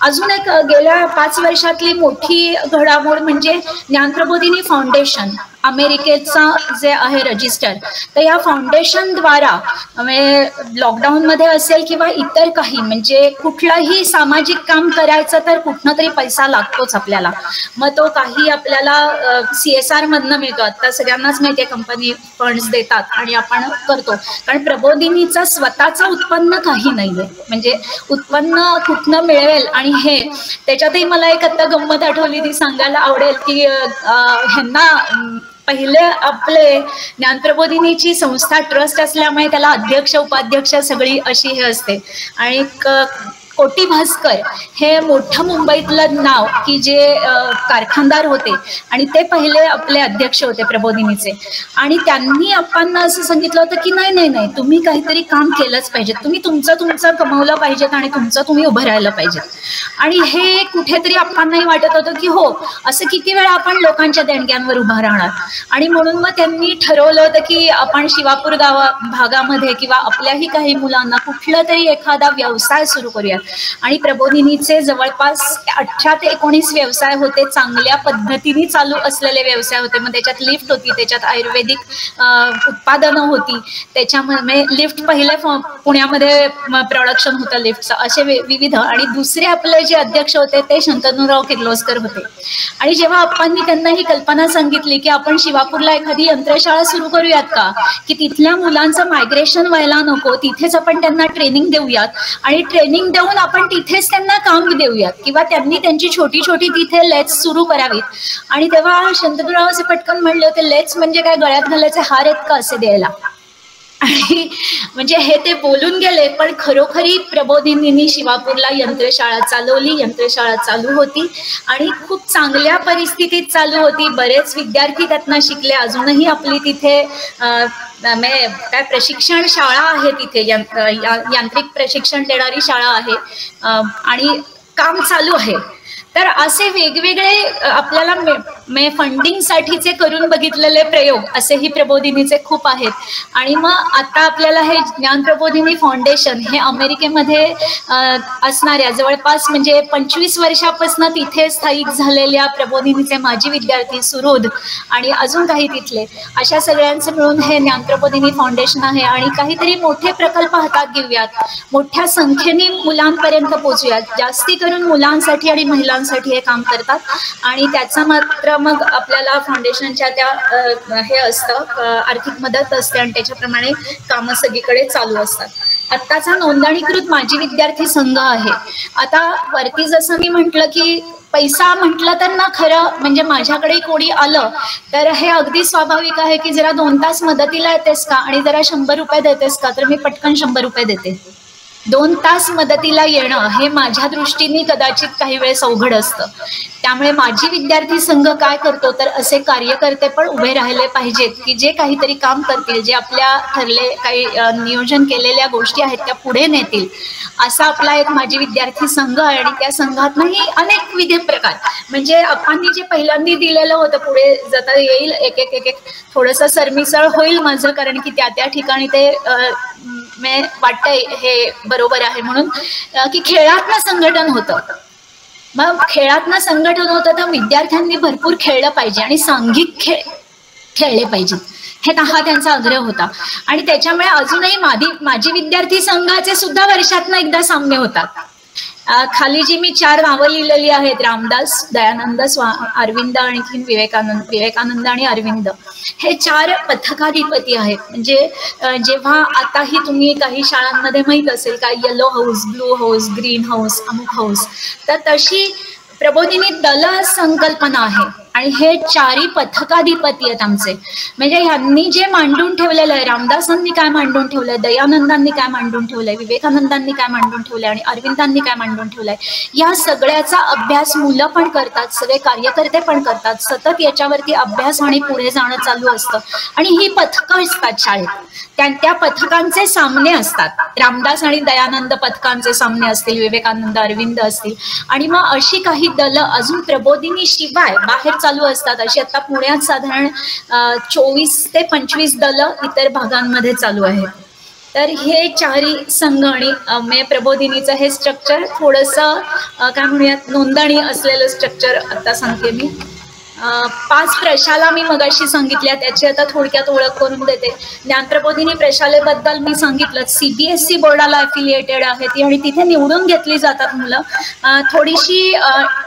अजून एक गेल्या 5 वर्षातली मोठी घडामोड म्हणजे ज्ञानप्रबोधिनी फाउंडेशन अमेरिकेचा जे आहे रजिस्टर. तर या फाउंडेशनद्वारा म्हणजे लॉकडाऊनमध्ये असेल किंवा इतर काही म्हणजे कुठलंही सामाजिक काम करायचं तर कुठनं तरी पैसा लागतोच आपल्याला. मग तो काही आपल्याला CSR मधनं मिळतो. आता सगळ्यांनाच माहितीये कंपनी फंड्स देतात आणि आपण करतो. कारण प्रबोधिनीचं स्वतःचं उत्पन्न काही नाहीये, म्हणजे उत्पन्न कुठनं मिळवेल. आणि हे त्याच्यातही मला एक आता गंमत आठवली ती सांगायला आवडेल की ह्यांना पहिले आपले ज्ञानप्रबोधिनीची संस्था ट्रस्ट असल्यामुळे त्याला अध्यक्ष उपाध्यक्ष सगळी अशी हे असते. आणि कोटी भास्कर हे मोठं मुंबईतलं नाव की जे कारखानदार होते आणि ते पहिले आपले अध्यक्ष होते प्रबोधिनीचे. आणि त्यांनी आपण असं सांगितलं होतं की नाही नाही नाही तुम्ही काहीतरी काम केलंच पाहिजे, तुम्ही तुमचं कमवलं पाहिजेत आणि तुम्ही उभं राहिलं पाहिजे. आणि हे कुठेतरी आपणही वाटत होतं की हो असं किती वेळा आपण लोकांच्या देणग्यांवर उभं राहणार. आणि म्हणून मग त्यांनी ठरवलं होतं की आपण शिवापूर भागामध्ये किंवा आपल्याही काही मुलांना कुठला तरी एखादा व्यवसाय सुरू करूया. आणि प्रबोधिनीचे जवळपास 18 ते 19 व्यवसाय होते, चांगल्या पद्धतीने चालू असलेले व्यवसाय होते. मग त्याच्यात लिफ्ट होती, त्याच्यात आयुर्वेदिक उत्पादनं होती, त्याच्यामध्ये लिफ्ट पहिले पुण्यामध्ये प्रोडक्शन होतं लिफ्टचं, असे विविध. आणि दुसरे आपले जे अध्यक्ष होते ते शंतनुराव किर्लोस्कर होते. आणि जेव्हा आपण त्यांना ही कल्पना सांगितली की आपण शिवापूरला एखादी यंत्रशाळा सुरू करूयात का, की तिथल्या मुलांचं मायग्रेशन व्हायला नको, तिथेच आपण त्यांना ट्रेनिंग देऊयात आणि ट्रेनिंग देऊन आपण तिथेच त्यांना काम देऊयात किंवा त्यांनी त्यांची छोटी छोटी तिथे लेट्स सुरू करावीत. आणि तेव्हा शंतनुराव असे पटकन म्हणले होते लेट्स म्हणजे काय गळ्यात घालायचे हार आहेत का असे द्यायला. आणि म्हणजे हे ते बोलून गेले, पण खरोखरी प्रबोधिनींनी शिवापूरला यंत्रशाळा चालवली. यंत्रशाळा चालू होती आणि खूप चांगल्या परिस्थितीत चालू होती. बरेच विद्यार्थी त्यातनं शिकले. अजूनही आपली तिथे काय प्रशिक्षण शाळा आहे, तिथे यांत्रिक प्रशिक्षण देणारी शाळा आहे आणि काम चालू आहे. तर असे वेगवेगळे आपल्याला फंडिंगसाठीचे करून बघितलेले प्रयोग असेही प्रबोधिनीचे खूप आहेत. आणि मग आता आपल्याला हे ज्ञानप्रबोधिनी फाउंडेशन हे अमेरिकेमध्ये असणाऱ्या जवळपास म्हणजे 25 वर्षापासून तिथे स्थायिक झालेल्या प्रबोधिनीचे माजी विद्यार्थी सुरोध आणि अजून काही तिथले अशा सगळ्यांचं मिळून हे ज्ञानप्रबोधिनी फाउंडेशन आहे. आणि काहीतरी मोठे प्रकल्प हातात घेऊयात, मोठ्या संख्येने मुलांपर्यंत पोहोचूयात. जास्ती करून मुलांसाठी आणि महिलांसाठी हे काम करतात. आणि त्याचा मात्र मग आपल्याला फाउंडेशनच्या त्या हे असतं आर्थिक मदत असते आणि त्याच्याप्रमाणे कामं सगळीकडे चालू असतात. आत्ताचा नोंदणीकृत माजी विद्यार्थी संघ आहे. आता वरती जसं मी म्हटलं की पैसा म्हटलं तर ना खरं म्हणजे माझ्याकडे कोणी आलं तर हे अगदी स्वाभाविक आहे की जरा 2 तास मदतीला येतेस का आणि जरा 100 रुपये देतेस का, तर मी पटकन 100 रुपये देते. 2 तास मदतीला येणं हे माझ्या दृष्टीने कदाचित काही वेळेस अवघड असतं. त्यामुळे माझी विद्यार्थी संघ काय करतो तर असे कार्यकर्ते पण उभे राहिले पाहिजेत की जे काहीतरी काम करतील, जे आपल्या काही नियोजन केलेल्या गोष्टी आहेत त्या पुढे नेतील. असा आपला एक माझी विद्यार्थी संघ आहे. आणि त्या संघातनंही अनेक विविध प्रकार म्हणजे आपण जे पहिल्यांदा दिलेलं होतं पुढे जाता येईल एक एक थोडंसं सरमिसळ होईल माझं, कारण की त्या ठिकाणी ते वाटतंय हे बरोबर आहे म्हणून की खेळातनं संघटन होतं. मग खेळातनं संघटन होतं तर विद्यार्थ्यांनी भरपूर खेळलं पाहिजे आणि सांघिक खेळ खेळले पाहिजेत हा त्यांचा आग्रह होता. आणि त्याच्यामुळे अजूनही माझी विद्यार्थी संघाचे सुद्धा वर्षातनं एकदा सामने होतात. खाली जी मी 4 नावं लिहिलेली आहेत, रामदास, दयानंद, अरविंद, आणखी विवेकानंद आणि अरविंद, हे 4 पथकाधिपती आहेत. म्हणजे जेव्हा आताही तुम्ही काही शाळांमध्ये माहित असेल का, yellow house, blue house, green house, अमुक हाऊस, तर तशी प्रबोधिनी दल संकल्पना आहे. आणि हे 4ही पथकाधिपती आहेत आमचे. म्हणजे ह्यांनी जे मांडून ठेवलेलं आहे, रामदासांनी काय मांडून ठेवलंय, दयानंदांनी काय मांडून ठेवलंय, विवेकानंदांनी काय मांडून ठेवलंय आणि अरविंदांनी काय मांडून ठेवलंय, या सगळ्याचा अभ्यास मुलं पण करतात, सगळे कार्यकर्ते पण करतात. सतत याच्यावरती अभ्यास आणि पुढे जाणं चालू असतं. आणि ही पथकं असतात शाळेत, त्या पथकांचे सामने असतात. रामदास आणि दयानंद पथकांचे सामने असतील, विवेकानंद, अरविंद असतील. आणि मग अशी काही दल अजून प्रबोधिनी शिवाय बाहेर चालू असतात. अशी आता पुण्यात साधारण 24 ते 25 दल इतर भागांमध्ये चालू आहेत. तर हे 4ही संघ आणि प्रबोधिनीचं हे स्ट्रक्चर थोडंसं काय म्हणूयात नोंदणी असलेलं स्ट्रक्चर आता सांगते मी. 5 प्रशाला मी मगाशी सांगितल्या, त्याची आता थोडक्यात ओळख करून देते. ज्ञानप्रबोधिनी प्रशालेबद्दल मी सांगितलं, CBSE बोर्डाला अफिलिएटेड आहे ती आणि तिथे निवडून घेतली जातात मुलं. थोडीशी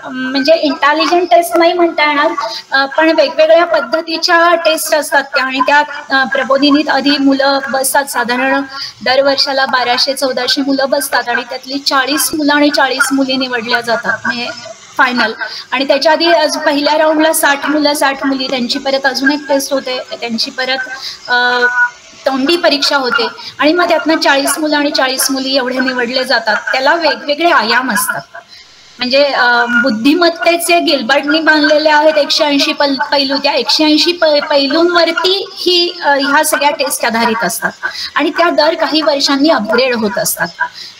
म्हणजे इंटेलिजंट टेस्ट नाही म्हणता येणार, पण वेगवेगळ्या पद्धतीच्या टेस्ट असतात त्या. आणि त्या प्रबोधिनीत आधी मुलं बसतात, साधारण दर वर्षाला 1200-1400 मुलं बसतात आणि त्यातली 40 मुलं आणि 40 मुली निवडल्या जातात म्हणजे फायनल. आणि त्याच्या आधी पहिल्या राऊंडला 60 मुलं 60 मुली, त्यांची परत अजून एक टेस्ट होते, त्यांची परत तोंडी परीक्षा होते आणि मग त्यातनं 40 मुलं आणि 40 मुली एवढे निवडले जातात. त्याला वेगवेगळे आयाम असतात. म्हणजे बुद्धिमत्तेचे गिल्बर्टनी बांधलेले आहेत 180 पैलू. त्या 180 पैलूंवरती ह्या सगळ्या टेस्ट आधारित असतात आणि त्या दर काही वर्षांनी अपग्रेड होत असतात.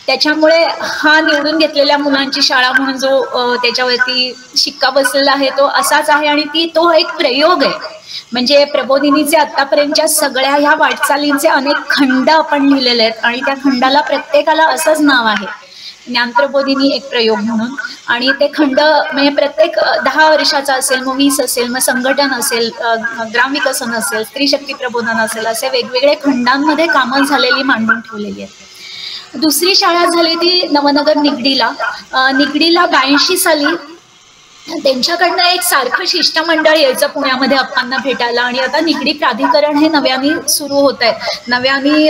त्याच्यामुळे हा निवडून घेतलेल्या मुलांची शाळा म्हणून जो त्याच्यावरती शिक्का बसलेला आहे तो असाच आहे. आणि तो एक प्रयोग आहे. म्हणजे प्रबोधिनीचे आतापर्यंतच्या सगळ्या ह्या वाटचालींचे अनेक खंड आपण लिहिलेले आहेत आणि त्या खंडाला प्रत्येकाला असंच नाव आहे, ज्ञानप्रबोधिनी एक प्रयोग म्हणून. आणि ते खंड म्हणजे प्रत्येक 10 वर्षाचा असेल, मग 20 असेल, मग संघटन असेल, ग्रामविकसन असेल, स्त्रीशक्ती प्रबोधन असेल, असे वेगवेगळे खंडांमध्ये कामं झालेली मांडून ठेवलेली आहेत. दुसरी शाळा झाली ती नवनगर निगडीला. 82 साली त्यांच्याकडनं एक सारखं शिष्टमंडळ यायचं पुण्यामध्ये अप्पांना भेटायला. आणि आता निगडी प्राधिकरण हे नव्याने सुरू होत आहे, नव्याने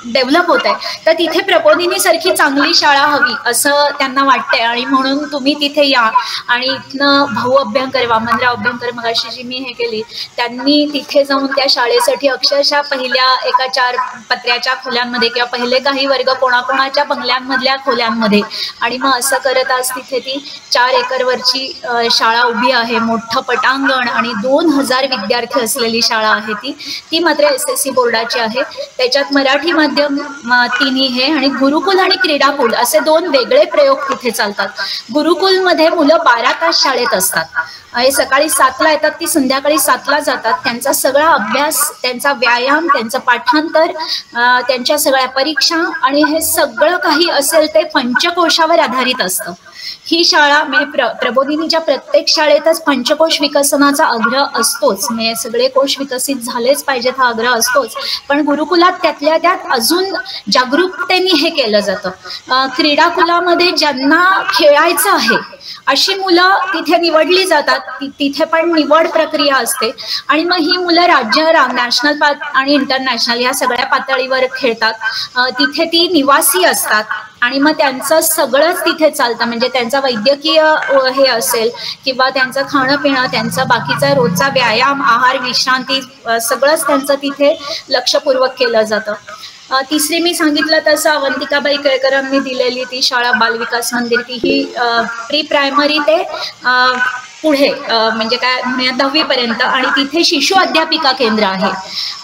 डेव्हलप होत आहे. तर तिथे प्रबोधिनीसारखी चांगली शाळा हवी असं त्यांना वाटतंय आणि म्हणून तुम्ही तिथे या. आणि इथनं भाऊ अभ्यंकर, वामनराव अभ्यंकर मगाशी जी मी हे केली, त्यांनी तिथे जाऊन त्या शाळेसाठी अक्षरशः पहिल्या एका 4 पत्र्याच्या खोल्यांमध्ये किंवा पहिले काही वर्ग कोणाकोणाच्या बंगल्यांमधल्या खोल्यांमध्ये, आणि मग असं करत आज तिथे ती 4 एकरवरची शाळा उभी आहे. मोठं पटांगण आणि 2000 विद्यार्थी असलेली शाळा आहे ती मात्र SSC बोर्डाची आहे. त्याच्यात मराठी माध्यम 3 हे आणि गुरुकुल आणि क्रीडाकुल असे 2 वेगळे प्रयोग तिथे चालतात. गुरुकुलमध्ये मुलं 12 तास शाळेत असतात. हे सकाळी 7ला येतात, ती संध्याकाळी 7ला जातात. त्यांचा सगळा अभ्यास, त्यांचा व्यायाम, त्यांचं पाठांतर, त्यांच्या सगळ्या परीक्षा आणि हे सगळं काही असेल ते पंचकोशावर आधारित असतं. ही शाळा म्हणजे प्रबोधिनीच्या प्रत्येक शाळेतच पंचकोश विकसनाचा आग्रह असतोच, म्हणजे सगळे कोश विकसित झालेच पाहिजेत हा आग्रह असतोच. पण गुरुकुलात त्यातल्या त्यात अजून जागरूकतेने हे केलं जातं. क्रीडाकुलामध्ये ज्यांना खेळायचं आहे अशी मुलं तिथे निवडली जातात. तिथे पण निवड प्रक्रिया असते आणि मग ही मुलं राज्य, नॅशनल आणि इंटरनॅशनल या सगळ्या पातळीवर खेळतात. तिथे ती निवासी असतात आणि मग त्यांचं सगळंच तिथे चालतं. म्हणजे त्यांचा वैद्यकीय हे असेल किंवा त्यांचं खाणं पिणं, त्यांचा बाकीचा रोजचा व्यायाम, आहार, विश्रांती सगळंच त्यांचं तिथे लक्षपूर्वक केलं जातं. तिसरी मी सांगितलं तसं अवंतिकाबाई केळकरांनी दिलेली ती शाळा बालविकास मंदिर, ती ही प्री प्रायमरी ते पुढे म्हणजे काय म्हणूया 10वी पर्यंत, आणि तिथे शिशु अध्यापिका केंद्र आहे.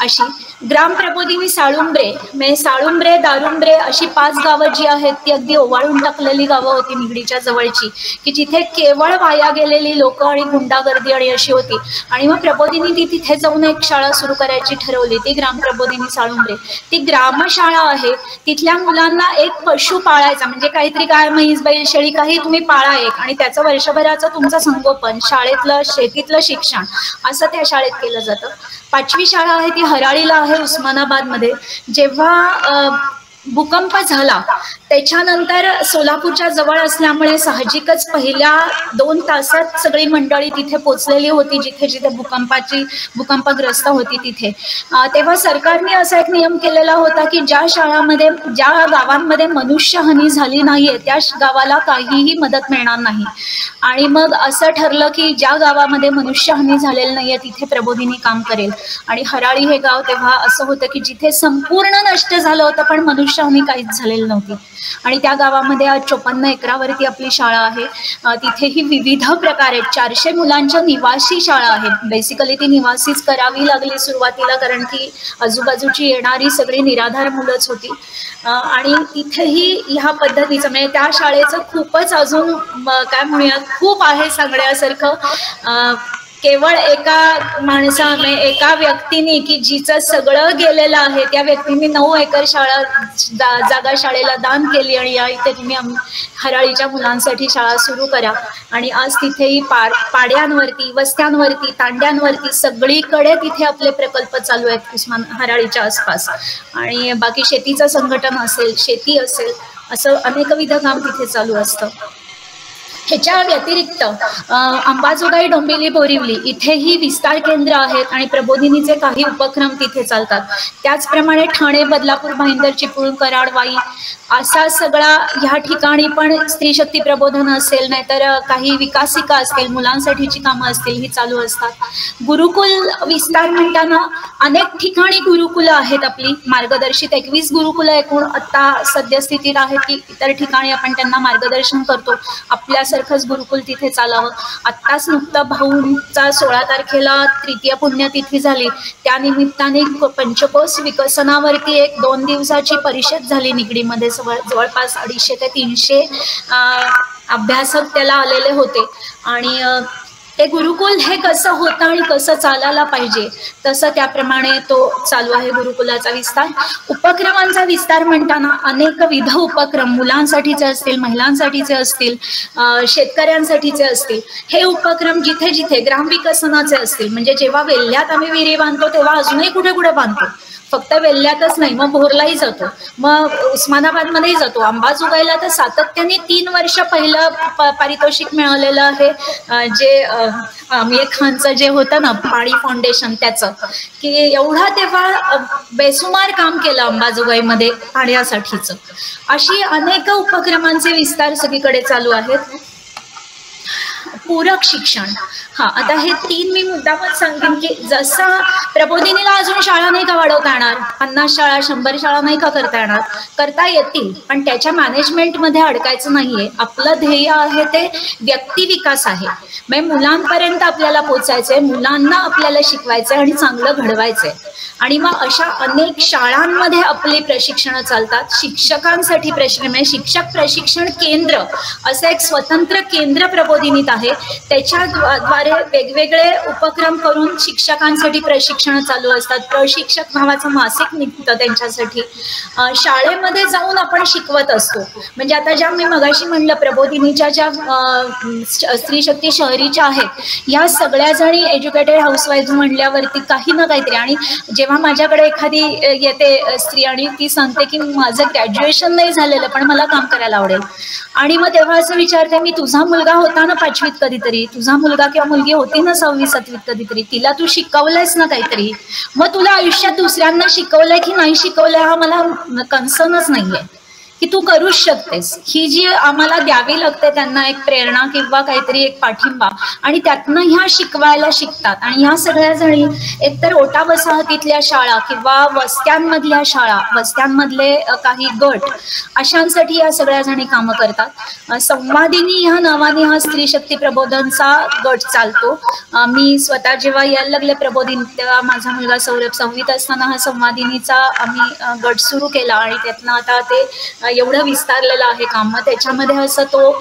अशी ग्राम प्रबोधिनी साळुंब्रे, म्हणजे साळुंब्रे, दारुंब्रे अशी 5 गावं जी आहेत ती अगदी ओवाळून टाकलेली गावं होती निगडीच्या जवळची, की जिथे केवळ वाया गेलेली लोक आणि गुंडागर्दी आणि अशी होती. आणि मग प्रबोधिनी तिथे जाऊन एक शाळा सुरू करायची ठरवली, ती ग्राम प्रबोधिनी साळुंब्रे. ती ग्रामशाळा आहे. तिथल्या मुलांना एक पशु पाळायचा, म्हणजे काहीतरी गाय, म्हैस, बैल, शेळी काही तुम्ही पाळा एक, आणि त्याचं वर्षभराचं तुमचं संगोपन अध्यापन, शाळेतलं शेतीतलं शिक्षण असं त्या शाळेत केलं जातं. 5वी शाळा आहे ती हराळीला आहे उस्मानाबादमध्ये. जेव्हा भूकंप झाला त्याच्यानंतर सोलापूरच्या जवळ असल्यामुळे साहजिकच पहिल्या 2 तासात सगळी मंडळी तिथे पोचलेली होती जिथे जिथे भूकंपग्रस्त होती तिथे. तेव्हा सरकारने असा एक नियम केलेला होता की ज्या गावांमध्ये मनुष्यहानी झाली नाहीये त्या गावाला काहीही मदत मिळणार नाही. आणि मग असं ठरलं की ज्या गावामध्ये मनुष्यहानी झालेली नाहीये तिथे प्रबोधिनी काम करेल. आणि हराळी हे गाव तेव्हा असं होतं की जिथे संपूर्ण नष्ट झालं होतं पण मनुष्यहानी काहीच झालेली नव्हती. आणि त्या गावामध्ये आज 54 एकरावरती आपली शाळा आहे. तिथेही विविध प्रकारे 400 मुलांच्या निवासी शाळा आहेत. बेसिकली ती निवासीच करावी लागली सुरुवातीला कारण की आजूबाजूची येणारी सगळी निराधार मुलंच होती. आणि तिथेही ह्या पद्धतीचं म्हणजे त्या शाळेचं खूपच अजून काय म्हणूया खूप आहे सांगण्यासारखं. केवळ एका व्यक्तीने की जिचं सगळं गेलेलं आहे त्या व्यक्तीने 9 एकर जागा शाळेला दान केली आणि इथे तुम्ही हराळीच्या मुलांसाठी शाळा सुरू करा. आणि आज तिथेही पाड्यांवरती, वस्त्यांवरती, तांड्यांवरती सगळीकडे तिथे आपले प्रकल्प चालू आहेत हराळीच्या आसपास. आणि बाकी शेतीचं संघटन असेल, शेती असेल, असं अनेकविध काम तिथे चालू असतं. ह्याच्या व्यतिरिक्त अंबाजोगाई, डोंबिवली, बोरिवली इथेही विस्तार केंद्र आहेत आणि प्रबोधिनीचे काही उपक्रम तिथे चालतात. त्याचप्रमाणे ठाणे, बदलापूर, भाईंदर, चिपळूण, कराड, वाई असा सगळा ह्या ठिकाणी पण स्त्री शक्ती प्रबोधन असेल, नाहीतर काही विकासिका असतील, मुलांसाठीची कामं असतील, ही चालू असतात. गुरुकुल विस्तार म्हणताना अनेक ठिकाणी गुरुकुलं आहेत आपली मार्गदर्शित. 21 गुरुकुलं एकूण आता सद्यस्थितीत आहेत की इतर ठिकाणी आपण त्यांना मार्गदर्शन करतो. आपल्यासारखंच गुरुकुल तिथे चालावं. आत्ताच नुकतं भाऊंचा 16 तारखेला तृतीय पुण्यतिथी झाली. त्यानिमित्ताने पंचकोश विकसनावरती एक 2 दिवसाची परिषद झाली निगडीमध्ये. जवळपास 250 ते 300 अभ्यासक त्याला आलेले होते. आणि ते गुरुकुल हे कसं होतं आणि कसं चालायला पाहिजे तसं त्याप्रमाणे तो चालू आहे गुरुकुलाचा विस्तार. उपक्रमांचा विस्तार म्हणताना अनेकविध उपक्रम मुलांसाठीचे असतील, महिलांसाठीचे असतील, शेतकऱ्यांसाठीचे असतील. हे उपक्रम जिथे जिथे ग्रामविकसनाचे असतील, म्हणजे जेव्हा वेल्ह्यात आम्ही विहिरी बांधतो तेव्हा अजूनही कुठे कुठे बांधतो, फक्त वेल्ह्यातच नाही, मग भोरलाही जातो, मग उस्मानाबादमध्येही जातो. अंबाजोगाईला तर सातत्याने 3 वर्ष पहिलं पारितोषिक मिळालेलं आहे, जे आमिर खानचं जे होतं ना पाणी फाउंडेशन त्याचं, की एवढा तेव्हा बेसुमार काम केलं अंबाजोगाईमध्ये पाण्यासाठीचं. अशी अनेक उपक्रमांचे विस्तार सगळीकडे चालू आहेत. पूरक शिक्षण, आता हे 3 मी मुद्दामच सांगेन की जसं प्रबोधिनीला अजून शाळा नाही का वाढवता येणार, 50 शाळा 100 शाळा नाही का करता येणार, करता येतील, पण त्याच्या मॅनेजमेंटमध्ये अडकायचं नाहीये. आपलं ध्येय आहे ते व्यक्ती विकास आहे. म्हणजे मुलांपर्यंत आपल्याला पोचायचंय, मुलांना आपल्याला शिकवायचंय आणि चांगलं घडवायचंय. आणि मग अशा अनेक शाळांमध्ये आपली प्रशिक्षण चालतात. शिक्षकांसाठी म्हणजे शिक्षक प्रशिक्षण केंद्र असं एक स्वतंत्र केंद्र प्रबोधिनीत आहे. त्याच्याद्वारे वेगवेगळे उपक्रम करून शिक्षकांसाठी प्रशिक्षण चालू असतात. प्रशिक्षक नावाचं मासिक निघतं त्यांच्यासाठी. शाळेमध्ये जाऊन आपण शिकवत असतो. म्हणजे आता ज्या मी मगाशी म्हणलं प्रबोधिनीच्या ज्या स्त्री शक्ती शहरीच्या आहेत, ह्या सगळ्या जणी एज्युकेटेड हाऊसवाईफ म्हणल्यावरती काही ना काहीतरी. आणि जेव्हा माझ्याकडे एखादी येते स्त्री आणि ती सांगते की माझं ग्रॅज्युएशन नाही झालेलं पण मला काम करायला आवडेल, आणि मग तेव्हा असं विचारते मी, तुझा मुलगा होता ना 5वीत कधीतरी, तुझा मुलगा किंवा मुलगी होती ना 6वी 7वीत कधीतरी, तिला तू शिकवलंयस ना काहीतरी, मग तुला आयुष्यात दुसऱ्यांना शिकवलंय की नाही शिकवलंय हा मला कन्सर्नच नाहीये, की तू करूच शकतेस. ही जी आम्हाला द्यावी लागते त्यांना एक प्रेरणा किंवा काहीतरी एक पाठिंबा, आणि त्यातनं ह्या शिकवायला शिकतात. आणि ह्या सगळ्या जणी एकतर ओटा वसाहतीतल्या शाळा किंवा वस्त्यांमधल्या शाळा, वस्त्यांमधले काही गट, अशांसाठी या सगळ्या जणी कामं करतात. संवादिनी ह्या नावाने हा स्त्री शक्ती प्रबोधनचा गट चालतो. मी स्वतः जेव्हा यायला लागले प्रबोधिनी तेव्हा माझा मुलगा सौरभ 6वीत असताना हा संवादिनीचा आम्ही गट सुरू केला आणि त्यातनं आता ते एवढं विस्तारलेलं आहे काम. मग त्याच्यामध्ये असं तो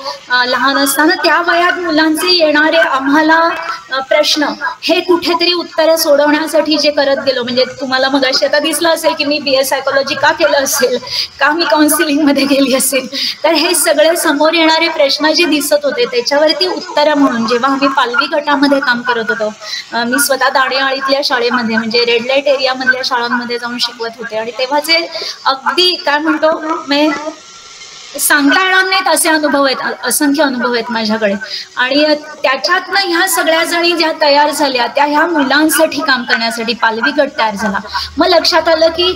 लहान असताना त्या वयात मुलांचे येणारे आम्हाला प्रश्न हे कुठेतरी उत्तरं सोडवण्यासाठी जे करत गेलो, म्हणजे तुम्हाला मग अशी आता दिसलं असेल की मी BA सायकोलॉजी का केलं असेल, का मी काउन्सिलिंगमध्ये गेली असेल, तर हे सगळे समोर येणारे प्रश्न जे दिसत होते त्याच्यावरती उत्तरं म्हणून जेव्हा आम्ही पालवी गटामध्ये काम करत होतो, मी स्वतः दाणेआळीतल्या शाळेमध्ये म्हणजे रेड लाईट एरियामधल्या शाळांमध्ये जाऊन शिकवत होते आणि तेव्हाचे अगदी काय म्हणतो मी सांगता येणार नाहीत असे अनुभव आहेत, असंख्य अनुभव आहेत माझ्याकडे. आणि त्याच्यातनं ह्या सगळ्या जणी ज्या तयार झाल्या त्या ह्या मुलांसाठी काम करण्यासाठी पालवी गट तयार झाला. मग लक्षात आलं की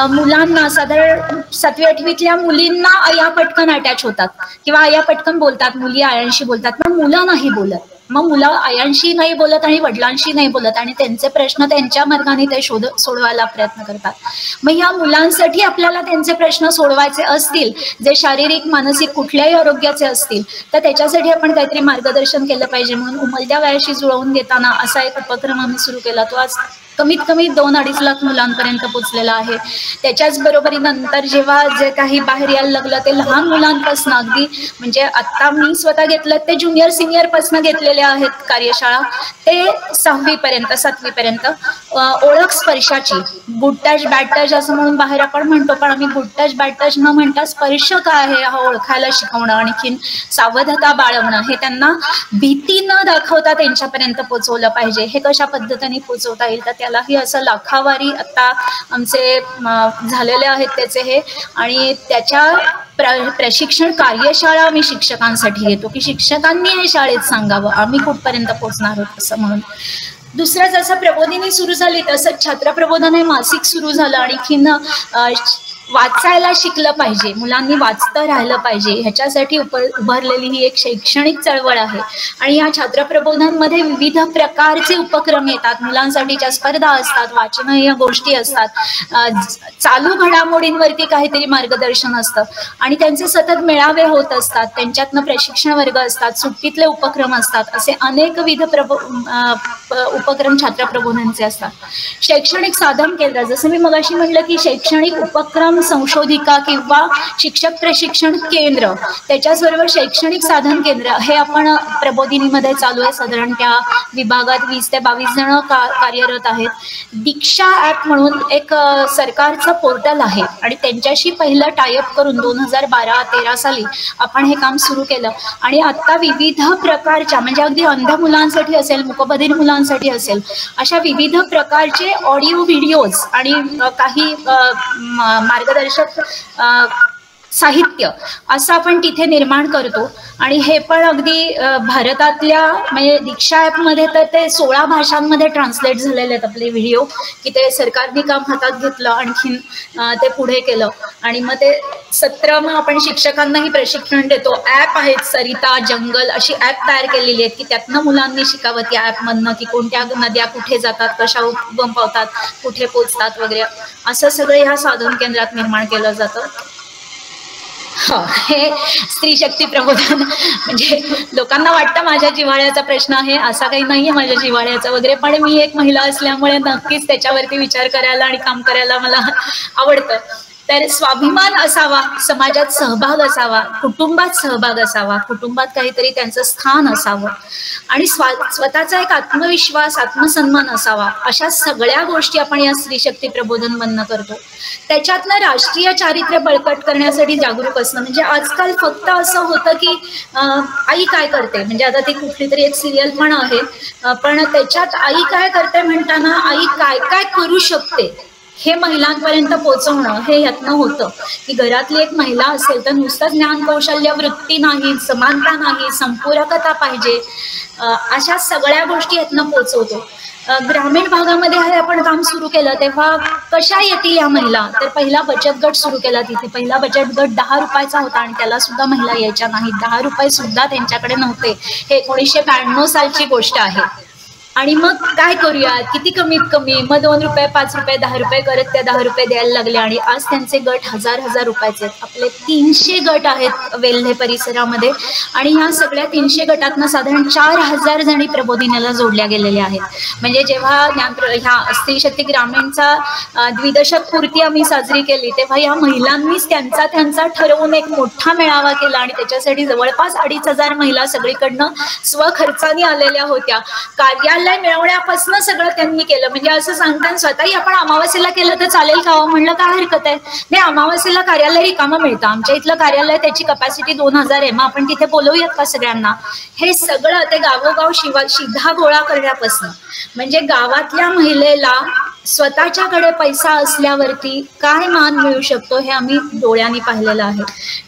मुलांना साधारण 7वी-8वीतल्या मुलींना आया पटकन अटॅच होतात किंवा आया पटकन बोलतात, मुली आयांशी बोलतात, पण मुलं नाही बोलत. मग मुलं आयांशी नाही बोलत आणि वडिलांशी नाही बोलत आणि त्यांचे प्रश्न त्यांच्या मार्गाने ते सोडवायला प्रयत्न करतात. मग ह्या मुलांसाठी आपल्याला त्यांचे प्रश्न सोडवायचे असतील, जे शारीरिक मानसिक कुठल्याही आरोग्याचे असतील, तर त्याच्यासाठी आपण काहीतरी मार्गदर्शन केलं पाहिजे. म्हणून उमलत्या वयाशी जुळवून घेताना असा एक उपक्रम आम्ही सुरू केला. तो आज कमीत कमी 2-2.5 लाख मुलांपर्यंत पोचलेला आहे. त्याच्याच बरोबरीनंतर जेव्हा जे काही बाहेर यायला लागलं ते लहान मुलांपासून अगदी म्हणजे आता मी स्वतः घेतलं ते ज्युनियर सिनियर पासून घेतलेले आहेत कार्यशाळा, ते 6वीपर्यंत 7वीपर्यंत ओळख स्पर्शाची, गुड टच बॅड टच असं म्हणून बाहेर आपण म्हणतो, पण आम्ही गुड टच बॅड टच न म्हणता स्पर्श काय आहे हा ओळखायला शिकवणं, आणखीन सावधता बाळगणं, हे त्यांना भीती न दाखवता त्यांच्यापर्यंत पोचवलं पाहिजे. हे कशा पद्धतीने पोचवता येईल, तर त्यालाही असं लाखावारी आता आमचे झालेले आहेत त्याचे हे. आणि त्याच्या प्रशिक्षण कार्यशाळा आम्ही शिक्षकांसाठी घेतो की शिक्षकांनी हे शाळेत सांगावं आम्ही कुठपर्यंत पोहोचणार आहोत असं म्हणून. दुसरं जसं प्रबोधिनी सुरू झाली तसंच छात्र प्रबोधन हे मासिक सुरू झालं. आणखीन वाचायला शिकलं पाहिजे, मुलांनी वाचतं राहिलं पाहिजे ह्याच्यासाठी उभारलेली ही एक शैक्षणिक चळवळ आहे. आणि या छात्र प्रबोधनमध्ये विविध प्रकारचे उपक्रम येतात, मुलांसाठीच्या स्पर्धा असतात, वाचनीय गोष्टी असतात, चालू घडामोडींवरती काहीतरी मार्गदर्शन असतं आणि त्यांचे सतत मेळावे होत असतात, त्यांच्यातनं प्रशिक्षण वर्ग असतात, सुट्टीतले उपक्रम असतात, असे अनेकविध उपक्रम छात्र प्रबोधनचे असतात. शैक्षणिक साधन केंद्र, जसं मी मगाशी म्हटलं की शैक्षणिक उपक्रम संशोधिका किंवा शिक्षक प्रशिक्षण केंद्र, त्याच्याचबरोबर शैक्षणिक साधन केंद्र हे आपण प्रबोधिनीमध्ये चालू आहे. साधारण त्या विभागात 20 ते 22 जण कार्यरत आहेत. दीक्षा ॲप म्हणून एक सरकारचं पोर्टल आहे आणि त्यांच्याशी पहिलं टायअप करून 2012-13 साली आपण हे काम सुरू केलं. आणि आता विविध प्रकारच्या म्हणजे अगदी अंध मुलांसाठी असेल, मूकबधिर मुलांसाठी असेल, अशा विविध प्रकारचे ऑडिओ व्हिडिओज आणि काही मार्गदर्शक साहित्य असं आपण तिथे निर्माण करतो. आणि हे पण अगदी भारतातल्या म्हणजे दीक्षा ॲपमध्ये तर ते 16 भाषांमध्ये ट्रान्सलेट झालेले आहेत आपले व्हिडिओ, की ते सरकारने काम हातात घेतलं, आणखीन ते पुढे केलं. आणि मग ते सत्र मग आपण शिक्षकांनाही प्रशिक्षण देतो. ॲप आहेत, सरिता, जंगल अशी ॲप तयार केलेली आहेत की त्यातनं मुलांनी शिकावं त्या ॲपमधनं की कोणत्या नद्या कुठे जातात, कशा उगम पावतात, कुठे पोचतात वगैरे, असं सगळं ह्या साधन केंद्रात निर्माण केलं जातं. हे स्त्री शक्ती प्रबोधन म्हणजे लोकांना वाटतं माझ्या जिव्हाळ्याचा प्रश्न आहे, असा काही नाहीये माझ्या जिव्हाळ्याचा वगैरे, पण मी एक महिला असल्यामुळे नक्कीच त्याच्यावरती विचार करायला आणि काम करायला मला आवडतं. तर स्वाभिमान असावा, समाजात सहभाग असावा, कुटुंबात सहभाग असावा, कुटुंबात काहीतरी त्यांचं स्थान असावं आणि स्वतःचा एक आत्मविश्वास, आत्मसन्मान असावा, अशा सगळ्या गोष्टी आपण या स्त्री शक्ती प्रबोधन मधनं करतो. त्याच्यातनं राष्ट्रीय चारित्र्य बळकट करण्यासाठी जागरूक असणं. म्हणजे आजकाल फक्त असं होतं की आई काय करते, म्हणजे आता ती कुठली तरी एक सिरियल पण आहे, पण त्याच्यात आई काय करते म्हणताना आई काय काय करू शकते हे महिलांपर्यंत पोहोचवणं हे यातनं होतं. की घरातली एक महिला असेल तर नुसतं ज्ञान कौशल्य वृत्ती नाही, समानता नाही, संपूरकता पाहिजे, अशा सगळ्या गोष्टी यातनं पोहोचवतो. ग्रामीण भागामध्ये हे आपण काम सुरू केलं तेव्हा कशा येतील या महिला, तर पहिला बचत गट सुरू केला. तिथे पहिला बचत गट 10 रुपयाचा होता आणि त्याला सुद्धा महिला यायच्या नाहीत, 10 रुपये सुद्धा त्यांच्याकडे नव्हते. हे 1992 सालची गोष्ट आहे. आणि मग काय करूयात, किती कमीत कमी, मग 2 रुपये 5 रुपये 10 रुपये करत त्या 10 रुपये द्यायला लागले. आणि आज त्यांचे गट हजार रुपयाचे आहेत. आपले 300 गट आहेत वेल्हे परिसरामध्ये आणि ह्या सगळ्या 300 गटातनं साधारण 4000 जणी प्रबोधिनीला जोडल्या गेलेल्या आहेत. म्हणजे जेव्हा ह्या स्त्री शक्ती ग्रामीणचा द्विदशक पूर्ती आम्ही साजरी केली तेव्हा या महिलांनीच त्यांचा ठरवून एक मोठा मेळावा केला आणि त्याच्यासाठी जवळपास 2500 महिला सगळीकडनं स्वखर्चाने आलेल्या होत्या. कार्यालय मिळवण्यापासून सगळं त्यांनी केलं. म्हणजे असं सांगताना स्वतःही आपण अमावास्येला केलं तर चालेल का, म्हणलं काय हरकत आहे. नाही, अमावास्येला कार्यालय रिकामं मिळतं. आमच्या इथलं कार्यालय त्याची कपॅसिटी 2000 आहे, मग आपण तिथे बोलवूयात का सगळ्यांना. हे सगळं ते गावोगाव शिधा गोळा करण्यापासून, म्हणजे गावातल्या महिलेला स्वतःच्याकडे पैसा असल्यावरती काय मान मिळू शकतो हे आम्ही डोळ्यांनी पाहिलेलं आहे.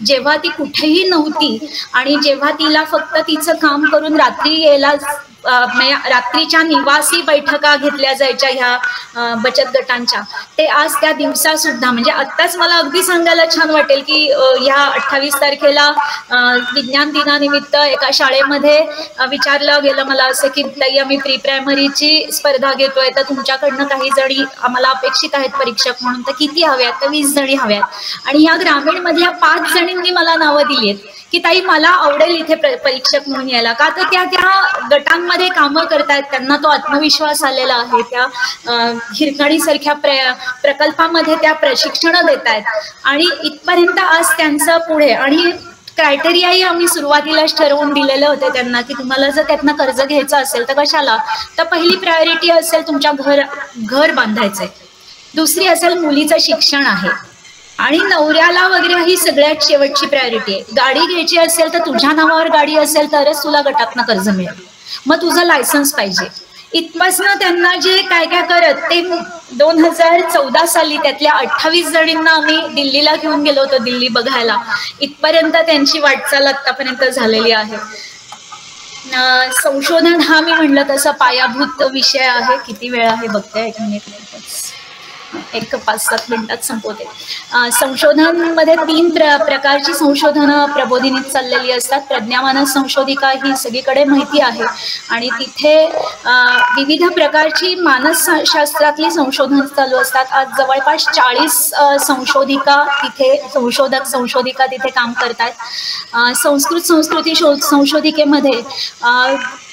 जेव्हा ती कुठेही नव्हती आणि जेव्हा तिला फक्त तिचं काम करून रात्री यायला रात्रीच्या निवासी बैठका घेतल्या जायच्या ह्या बचत गटांच्या, ते आज त्या दिवसा सुद्धा, म्हणजे आत्ताच मला अगदी सांगायला छान वाटेल की ह्या 28 तारखेला विज्ञान दिनानिमित्त एका शाळेमध्ये विचारलं गेलं मला असं की ताई आम्ही प्री प्रायमरीची स्पर्धा घेतोय तर तुमच्याकडनं काही जणी आम्हाला अपेक्षित आहेत परीक्षक म्हणून, तर किती हव्यात, तर 20 जणी हव्यात. आणि ह्या ग्रामीण मधल्या 5 जणींनी मला नावं दिली आहेत की ताई मला आवडेल इथे परीक्षक म्हणून यायला. का तर त्या गटांमध्ये कामं करतायत, त्यांना तो आत्मविश्वास आलेला आहे. त्या हिरकणी सारख्या प्रकल्पामध्ये त्या प्रशिक्षण देत आहेत आणि इथपर्यंत आज त्यांचं पुढे. आणि क्रायटेरियाही आम्ही सुरुवातीलाच ठरवून दिलेले होते त्यांना की तुम्हाला जर त्यातनं कर्ज घ्यायचं असेल तर कशाला, तर पहिली प्रायोरिटी असेल तुमच्या घर बांधायचंय, दुसरी असेल मुलीचं शिक्षण आहे आणि नवऱ्याला वगैरे ही सगळ्यात शेवटची प्रायोरिटी आहे. गाडी घ्यायची असेल तर तुझ्या नावावर गाडी असेल तरच तुला गटातनं कर्ज मिळेल, मग तुझं लायसन्स पाहिजे. इथपासनं त्यांना जे काय काय करत ते 2014 साली त्यातल्या 28 जणींना आम्ही दिल्लीला घेऊन गेलो होतो, दिल्ली बघायला. इथपर्यंत त्यांची वाटचाल आतापर्यंत झालेली आहे. संशोधन हा मी म्हणलं तसा पायाभूत विषय आहे. किती वेळ आहे बघते, 1 मिनिट, 5-7 मिनिटात संपवते. संशोधनामध्ये 3 प्रकारची संशोधनं प्रबोधिनीत चाललेली असतात. प्रज्ञामानस संशोधिका ही सगळीकडे माहिती आहे आणि तिथे विविध प्रकारची मानसशास्त्रातली संशोधन चालू असतात. आज जवळपास 40 संशोधिका तिथे संशोधिका तिथे काम करतात. संस्कृती संशोधिकेमध्ये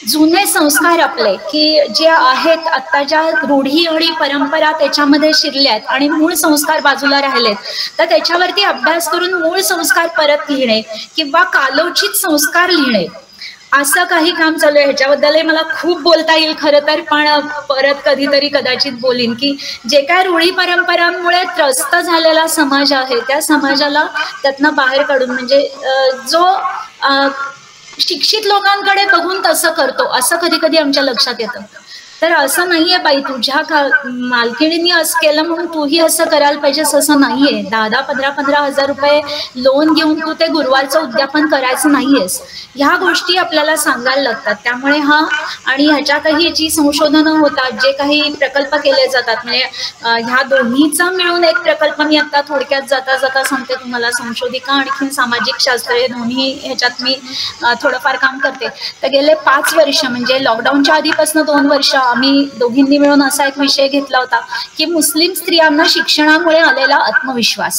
जुने संस्कार आपले की जे आहेत आत्ताच्या रूढी आणि परंपरा त्याच्यामध्ये शिरल्यात आणि मूळ संस्कार बाजूला राहिलेत, तर त्याच्यावरती अभ्यास करून मूळ संस्कार परत लिहिणे किंवा कालोचित संस्कार लिहिणे असं काही काम चालू आहे. ह्याच्याबद्दलही मला खूप बोलता येईल खरं तर, पण परत कधीतरी कदाचित बोलीन की जे काय रूढी परंपरांमुळे त्रस्त झालेला समाज आहे त्या समाजाला त्यातनं बाहेर काढून, म्हणजे जो शिक्षित लोकांकडे बघून तसं करतो असं कधी कधी आमच्या लक्षात येतं. तर असं नाहीये बाई तुझ्या मालकिणींनी असं केलं म्हणून तूही असं करायला पाहिजेस असं नाहीये. 10-15 हजार रुपये लोन घेऊन तू ते गुरुवारचं उद्यापन करायचं नाहीयेस. ह्या गोष्टी आपल्याला सांगायला लागतात. त्यामुळे आणि ह्याच्यातही जी संशोधनं होतात, जे काही प्रकल्प केले जातात, म्हणजे ह्या दोन्हीचा मिळून एक प्रकल्प मी आता थोडक्यात जाता सांगते तुम्हाला. संशोधिका आणखी सामाजिक शास्त्र हे दोन्ही ह्याच्यात मी थोडंफार काम करते. तर गेले 5 वर्ष म्हणजे लॉकडाऊनच्या आधीपासून 2 वर्ष आम्ही दोघींनी मिळून असा एक विषय घेतला होता की मुस्लिम स्त्रियांना शिक्षणामुळे आलेला आत्मविश्वास.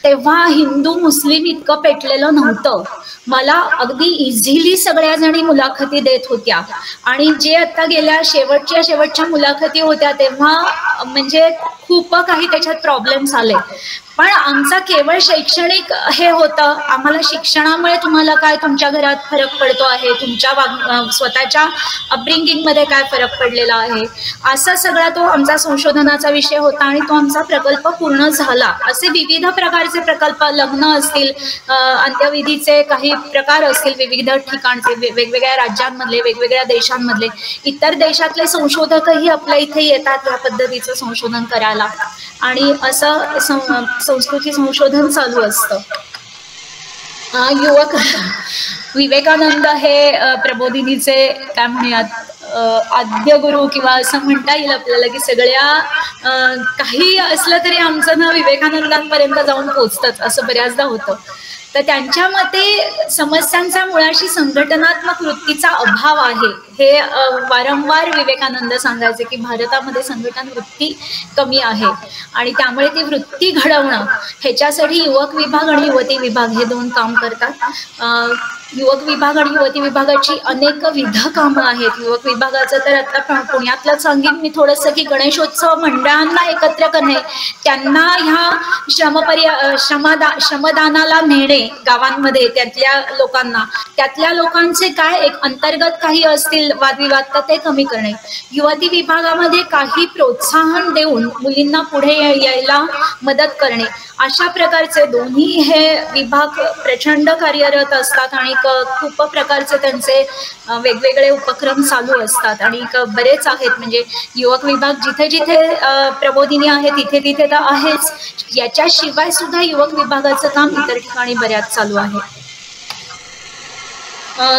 तेव्हा हिंदू मुस्लिम इतकं पेटलेलं नव्हतं. मला अगदी इझिली सगळ्या जणी मुलाखती देत होत्या आणि जे आता गेल्या शेवटच्या मुलाखती होत्या तेव्हा म्हणजे खूप काही त्याच्यात प्रॉब्लेम्स आले. पण आमचा केवळ शैक्षणिक हे होतं, आम्हाला शिक्षणामुळे तुम्हाला काय तुमच्या घरात फरक पडतो आहे, तुमच्या स्वतःच्या अपब्रिंगिंगमध्ये काय फरक पडलेला आहे, असा सगळा तो आमचा संशोधनाचा विषय होता आणि तो आमचा प्रकल्प पूर्ण झाला. असे विविध प्रकारचे प्रकल्प, लग्न असतील, अंत्यविधीचे काही प्रकार असतील, विविध ठिकाणचे, वेगवेगळ्या राज्यांमधले, वेगवेगळ्या देशांमधले, इतर देशातले संशोधकही आपल्या इथे येतात या पद्धतीचं संशोधन करायला आणि असं संस्कृती संशोधन चालू असतं. युवक विवेकानंद हे प्रबोधिनीचे काय म्हणूयात आद्य गुरु किंवा असं म्हणता येईल आपल्याला की सगळ्या काही असलं तरी आमचं ना विवेकानंदांपर्यंत जाऊन पोचतंच असं बऱ्याचदा होतं. तर त्यांच्या मते समस्यांचा मुळाशी संघटनात्मक वृत्तीचा अभाव आहे हे वारंवार विवेकानंद सांगायचे की भारतामध्ये संघटन वृत्ती कमी आहे आणि त्यामुळे ती वृत्ती घडवणं ह्याच्यासाठी युवक विभाग आणि युवती विभाग हे दोन काम करतात. युवक विभाग आणि युवती विभागाची अनेकविध कामं आहेत. युवक विभागाचं तर आता पुण्यातलं सांगेन मी थोडंसं की गणेशोत्सव मंडळांना एकत्र करणे, त्यांना ह्या श्रमदानाला नेणे गावांमध्ये त्यातल्या लोकांचे काय एक अंतर्गत काही असतील वादविवाद तर ते कमी करणे, युवती विभागामध्ये काही प्रोत्साहन देऊन मुलींना पुढे यायला मदत करणे, अशा प्रकारचे दोन्ही हे विभाग प्रचंड कार्यरत असतात आणि खूप प्रकारचे त्यांचे वेगवेगळे उपक्रम चालू असतात आणि बरेच आहेत. म्हणजे युवक विभाग जिथे जिथे प्रबोधिनी आहे तिथे तिथे तर आहेच, याच्याशिवाय सुद्धा युवक विभागाचं काम इतर ठिकाणी बऱ्याच चालू आहे.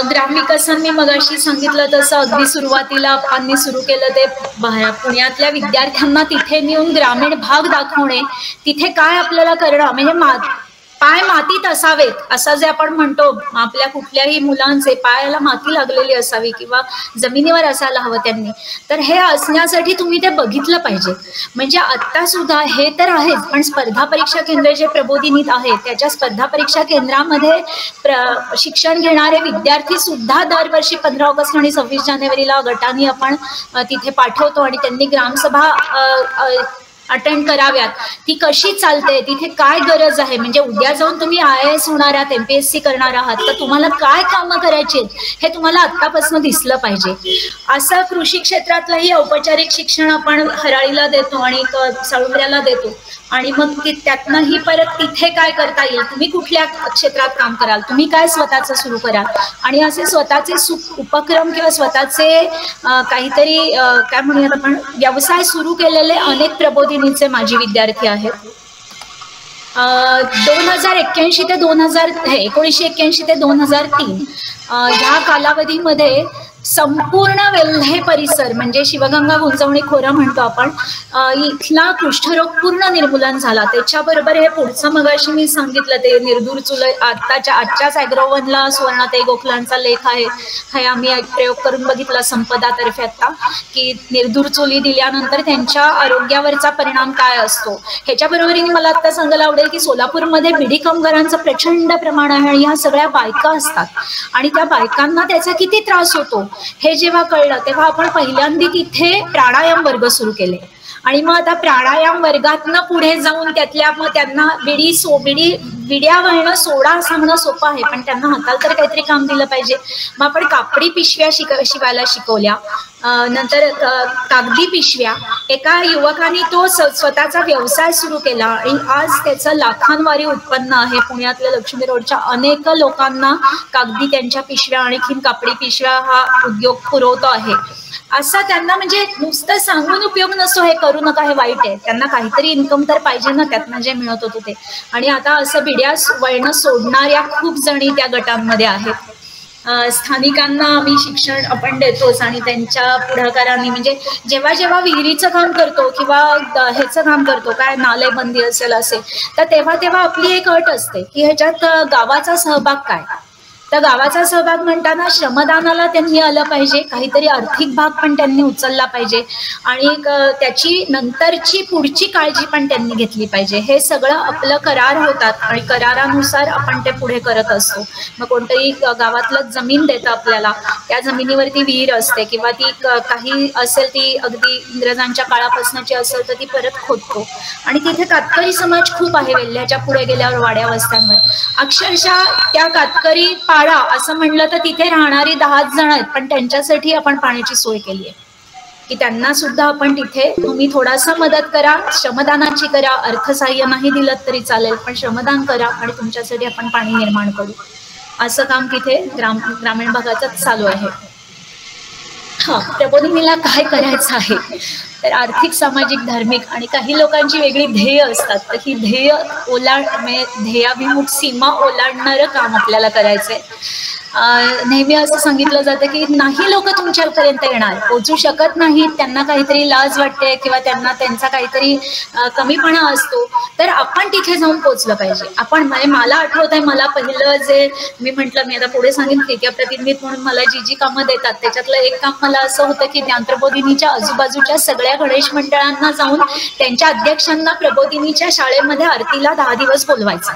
ग्रामविकासन मी मगाशी सांगितलं तसं अगदी सुरुवातीला आपण सुरू केलं ते पुण्यातल्या विद्यार्थ्यांना तिथे नेऊन ग्रामीण भाग दाखवणे, तिथे काय आपल्याला करणं म्हणजे पाय मातीत असावेत असं जे आपण म्हणतो, आपल्या कुठल्याही मुलांचे पायाला माती लागलेली असावी किंवा जमिनीवर असायला हवं त्यांनी, तर हे असण्यासाठी तुम्ही ते बघितलं पाहिजे. म्हणजे आता सुद्धा हे तर आहेच, पण स्पर्धा परीक्षा केंद्र जे प्रबोधिनीत आहे त्याच्या स्पर्धा परीक्षा केंद्रामध्ये शिक्षण घेणारे विद्यार्थी सुद्धा दरवर्षी 15 ऑगस्ट आणि 26 जानेवारीला गटाने आपण तिथे पाठवतो आणि त्यांनी ग्रामसभा अटेंड कराव्यात. ती कशी चालते, तिथे काय गरज आहे, म्हणजे उद्या जाऊन तुम्ही IAS होणार आहात, MPSC करणार आहात, तर तुम्हाला काय कामं करायची हे तुम्हाला आत्तापासून दिसलं पाहिजे. असं कृषी क्षेत्रातलंही औपचारिक शिक्षण आपण हराळीला देतो आणि साळुंबऱ्याला देतो आणि मग त्यातनंही परत तिथे काय करता येईल, तुम्ही कुठल्या क्षेत्रात काम कराल, तुम्ही काय स्वतःचं सुरू कराल आणि असे स्वतःचे उपक्रम किंवा स्वतःचे काहीतरी काय म्हणूयात आपण व्यवसाय सुरू केलेले अनेक प्रबोधिनीचे माजी विद्यार्थी आहेत. 1981 ते 1981 ते 2003 ह्या कालावधीमध्ये संपूर्ण वेल्हे परिसर म्हणजे शिवगंगा गुंजवणी खोरं म्हणतो आपण, इथला कुष्ठरोग पूर्ण निर्मूलन झाला. त्याच्याबरोबर हे पुढचं मगाशी मी सांगितलं ते निर्दूर चुल आजच्याच ॲग्रोवनला सुवर्णाताई गोखलांचा लेख आहे, हे आम्ही प्रयोग करून बघितला संपदातर्फे आता की निर्दूर चुली दिल्यानंतर त्यांच्या आरोग्यावरचा परिणाम काय असतो. ह्याच्याबरोबरीने मला आता सांगायला आवडेल की सोलापूरमध्ये बिडी कामगारांचं प्रचंड प्रमाण आहे आणि ह्या सगळ्या बायका असतात आणि त्या बायकांना त्याचा किती त्रास होतो हे जेव्हा कळलं तेव्हा आपण पहिल्यांदा तिथे प्राणायाम वर्ग सुरू केले आणि मग आता प्राणायाम वर्गातनं पुढे जाऊन त्यातल्या मग त्यांना विड्या वळणं सोडा सांगणं सोपं आहे, पण त्यांना हाताला तर काहीतरी काम दिलं पाहिजे. मग आपण कापडी पिशव्या शिवायला शिकवल्या, नंतर कागदी पिशव्या. एका युवकाने तो स्वतःचा व्यवसाय सुरू केला आणि आज त्याचं लाखांवारी उत्पन्न आहे. पुण्यातल्या लक्ष्मी रोडच्या अनेक लोकांना कागदी त्यांच्या पिशव्या आणखीन कापडी पिशव्या हा उद्योग पुरवतो आहे. असा त्यांना म्हणजे नुसतं सांगून उपयोग नसतो, हे करू नका हे वाईट आहे, त्यांना काहीतरी इन्कम तर पाहिजे ना त्यातनं जे मिळत होतं ते. आणि आता असं बिड्या वळणं सोडणाऱ्या खूप जणी त्या गटांमध्ये आहेत. स्थानिकांना आम्ही शिक्षण आपण देतोच आणि त्यांच्या पुढाकारांनी म्हणजे जेव्हा जेव्हा विहिरीचं काम करतो किंवा ह्याचं काम करतो काय नालेबंदी असेल तर तेव्हा तेव्हा आपली एक अट असते की ह्याच्यात गावाचा सहभाग काय. तर गावाचा सहभाग म्हणताना श्रमदानाला त्यांनी आलं पाहिजे, काहीतरी आर्थिक भाग पण त्यांनी उचलला पाहिजे आणि त्याची नंतरची पुढची काळजी पण त्यांनी घेतली पाहिजे. हे सगळं आपलं करार होतात आणि करारानुसार आपण ते पुढे करत असतो. मग कोणतरी गावातलं जमीन देतं आपल्याला, त्या जमिनीवरती विहीर असते किंवा ती काही असेल ती अगदी इंग्रजांच्या काळापासूनची असेल तर ती परत खोदतो आणि तिथे कातकरी समाज खूप आहे. वेल्ह्याच्या पुढे गेल्यावर वाड्या वस्त्यांवर अक्षरशः त्या कातकरी असं म्हणलं तर तिथे राहणारी 10 जण आहेत, पण त्यांच्यासाठी आपण पाण्याची सोय केली आहे की त्यांना सुद्धा आपण तिथे तुम्ही थोडासा मदत करा, श्रमदानाची करा, अर्थसहाय्य नाही दिलं तरी चालेल पण श्रमदान करा आणि तुमच्यासाठी आपण पाणी निर्माण करू. असं काम तिथे ग्रामीण भागातच चालू आहे. प्रबोधिनीला काय करायचं आहे तर आर्थिक, सामाजिक, धार्मिक आणि काही लोकांची वेगळी ध्येय असतात, तर ही ध्येयाभिमुख सीमा ओलांडणारं काम आपल्याला करायचंय. नेहमी असं सांगितलं जातं की नाही लोक तुमच्यापर्यंत येणार, पोहोचू शकत नाहीत, त्यांना काहीतरी लाज वाटते किंवा त्यांना त्यांचा काहीतरी कमीपणा असतो, तर आपण तिथे जाऊन पोहोचलं पाहिजे. आपण म्हणजे मला आठवत आहे, मला पहिलं जे मी म्हटलं, मी आता पुढे सांगेन क्रिया प्रतिनिधी म्हणून मला जी कामं देतात त्याच्यातलं एक काम मला असं होतं की ज्ञान प्रबोधिनीच्या आजूबाजूच्या सगळ्या गणेश मंडळांना जाऊन त्यांच्या अध्यक्षांना प्रबोधिनीच्या शाळेमध्ये आरतीला 10 दिवस बोलवायचं.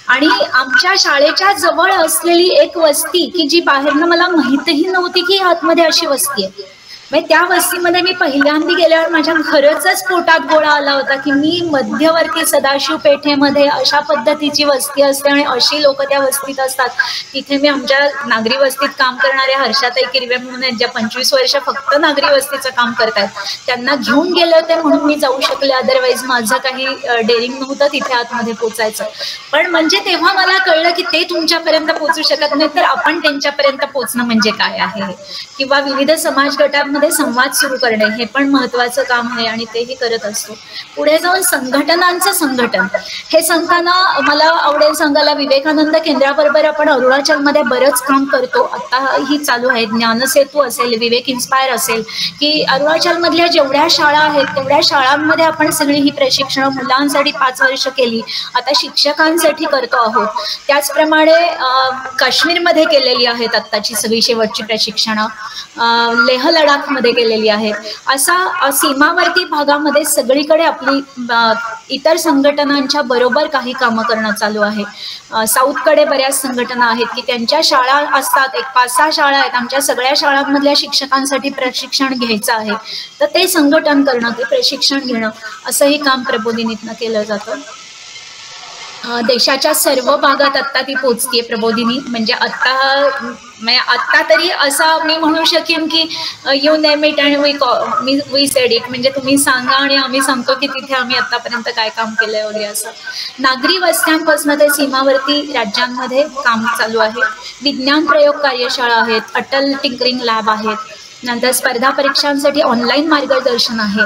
आणि आमच्या शाळेच्या जवळ असलेली एक वस्ती की जी बाहेरनं मला माहितही नव्हती की आतमध्ये अशी वस्ती आहे, म्हणजे त्या वस्तीमध्ये मी पहिल्यांदा गेल्यावर माझ्या खरंच पोटात गोळा आला होता की मी मध्यवर्ती सदाशिव पेठेमध्ये अशा पद्धतीची वस्ती असते आणि अशी लोक त्या वस्तीत असतात. तिथे मी आमच्या नागरी वस्तीत काम करणाऱ्या हर्षाताई किरवे म्हणून आहेत, ज्या 25 वर्ष फक्त नागरी वस्तीचं काम करतात, त्यांना घेऊन गेले होते म्हणून मी जाऊ शकले, अदरवाईज माझं काही डेअरिंग नव्हतं तिथे आतमध्ये पोचायचं. पण म्हणजे तेव्हा मला कळलं की ते तुमच्यापर्यंत पोहोचू शकत नाही, तर आपण त्यांच्यापर्यंत पोहोचणं म्हणजे काय आहे. किंवा विविध समाज गटांमध्ये संवाद सुरू करणे हे पण महत्वाचं काम आहे आणि तेही करत असतो. पुढे जाऊन संघटनांचं संघटन हे सांगताना मला आवडेल सांगायला, विवेकानंद केंद्राबरोबर आपण अरुणाचलमध्ये बरंच काम करतो, आताही चालू आहे. ज्ञानसेतू असेल, विवेक इन्स्पायर असेल, की अरुणाचलमधल्या जेवढ्या शाळा आहेत तेवढ्या शाळांमध्ये आपण सगळी ही प्रशिक्षण मुलांसाठी 5 वर्ष केली, आता शिक्षकांसाठी करतो आहोत. त्याचप्रमाणे काश्मीरमध्ये केलेली आहेत आत्ताची सगळी शेवटची प्रशिक्षणं, लेह लडाख मध्ये केलेली आहेत. असा सीमावर्ती भागामध्ये सगळीकडे आपली इतर संघटनांच्या बरोबर काही कामं करणं चालू आहे. साऊथकडे बऱ्याच संघटना आहेत की त्यांच्या शाळा असतात, एक 5-6 शाळा आहेत, आमच्या सगळ्या शाळांमधल्या शिक्षकांसाठी प्रशिक्षण घ्यायचं आहे, तर ते संघटन करणं, ते प्रशिक्षण घेणं, असंही काम प्रबोधिनीतनं केलं जातं. देशाच्या सर्व भागात आत्ता ती पोचतीये प्रबोधिनी, म्हणजे आत्ता तरी असं मी म्हणू शकेन की you name it and we said it, म्हणजे तुम्ही सांगा आणि आम्ही सांगतो की तिथे आम्ही आतापर्यंत काय काम केलंय वगैरे. असं नागरी वस्त्यांपासून ते सीमावर्ती राज्यांमध्ये काम चालू आहे. विज्ञान प्रयोग कार्यशाळा आहेत, अटल टिंकरिंग लॅब आहेत, नंतर स्पर्धा परीक्षांसाठी ऑनलाईन मार्गदर्शन आहे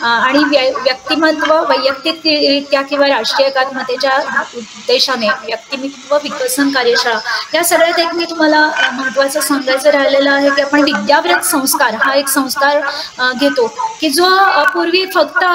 आणि व्यक्तिमत्व वैयक्तिकरित्या किंवा राष्ट्रीय एकात्मतेच्या उद्देशाने व्यक्तिमत्व विकसन कार्यशाळा, या सगळ्यात एक मी तुम्हाला महत्त्वाचं सांगायचं राहिलेलं आहे की आपण विद्याव्रत संस्कार हा एक संस्कार घेतो की जो पूर्वी फक्त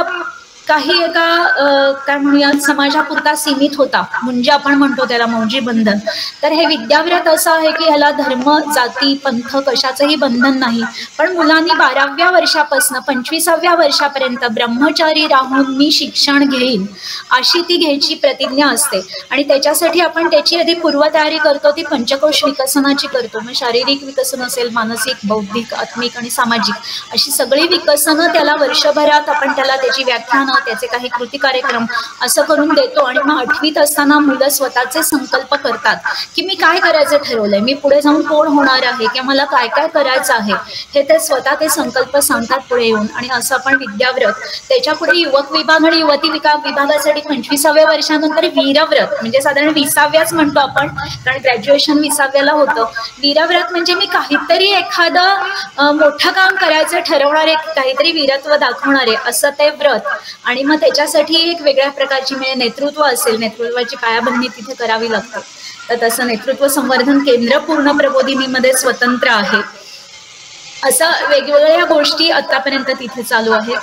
काही एका काय म्हणूया समाजापुरता सीमित होता, म्हणजे आपण म्हणतो त्याला मौजी बंधन. तर हे विद्याव्रत असं आहे की ह्याला धर्म, जाती, पंथ कशाचंही बंधन नाही, पण मुलांनी 12व्या वर्षापासून 25व्या वर्षापर्यंत ब्रह्मचारी राहून मी शिक्षण घेईन अशी ती घ्यायची प्रतिज्ञा असते. आणि त्याच्यासाठी आपण त्याची आधी पूर्वतयारी करतो, ती पंचकोश विकसनाची करतो. मग शारीरिक विकसन असेल, मानसिक, बौद्धिक, आत्मिक आणि सामाजिक अशी सगळी विकसनं त्याला वर्षभरात आपण त्याला त्याची व्याख्यान, त्याचे काही कृती कार्यक्रम असं करून देतो. आणि मग 8वीत असताना मुलं स्वतःचे संकल्प करतात की मी काय करायचं ठरवलंय, मी पुढे जाऊन कोण होणार आहे किंवा मला काय काय करायचं आहे, हे ते स्वतः ते संकल्प सांगतात पुढे येऊन. आणि असं आपण विद्याव्रत, त्याच्या पुढे युवक विभाग आणि युवती विभागासाठी 25व्या वर्षानंतर वीरव्रत, म्हणजे साधारण 20व्याच म्हणतो आपण, कारण ग्रॅज्युएशन 20व्याला होतं. वीरव्रत म्हणजे मी काहीतरी एखादं मोठं काम करायचं ठरवणारे, काहीतरी वीरत्व दाखवणारे असं ते व्रत. आणि मग त्याच्यासाठी एक वेगळ्या प्रकारची म्हणजे नेतृत्व असेल, नेतृत्वाची पायाभरणी तिथे करावी लागते. तर तसं नेतृत्व संवर्धन केंद्र पूर्ण प्रबोधिनीमध्ये स्वतंत्र आहे. असं वेगवेगळ्या गोष्टी आतापर्यंत तिथे चालू आहेत.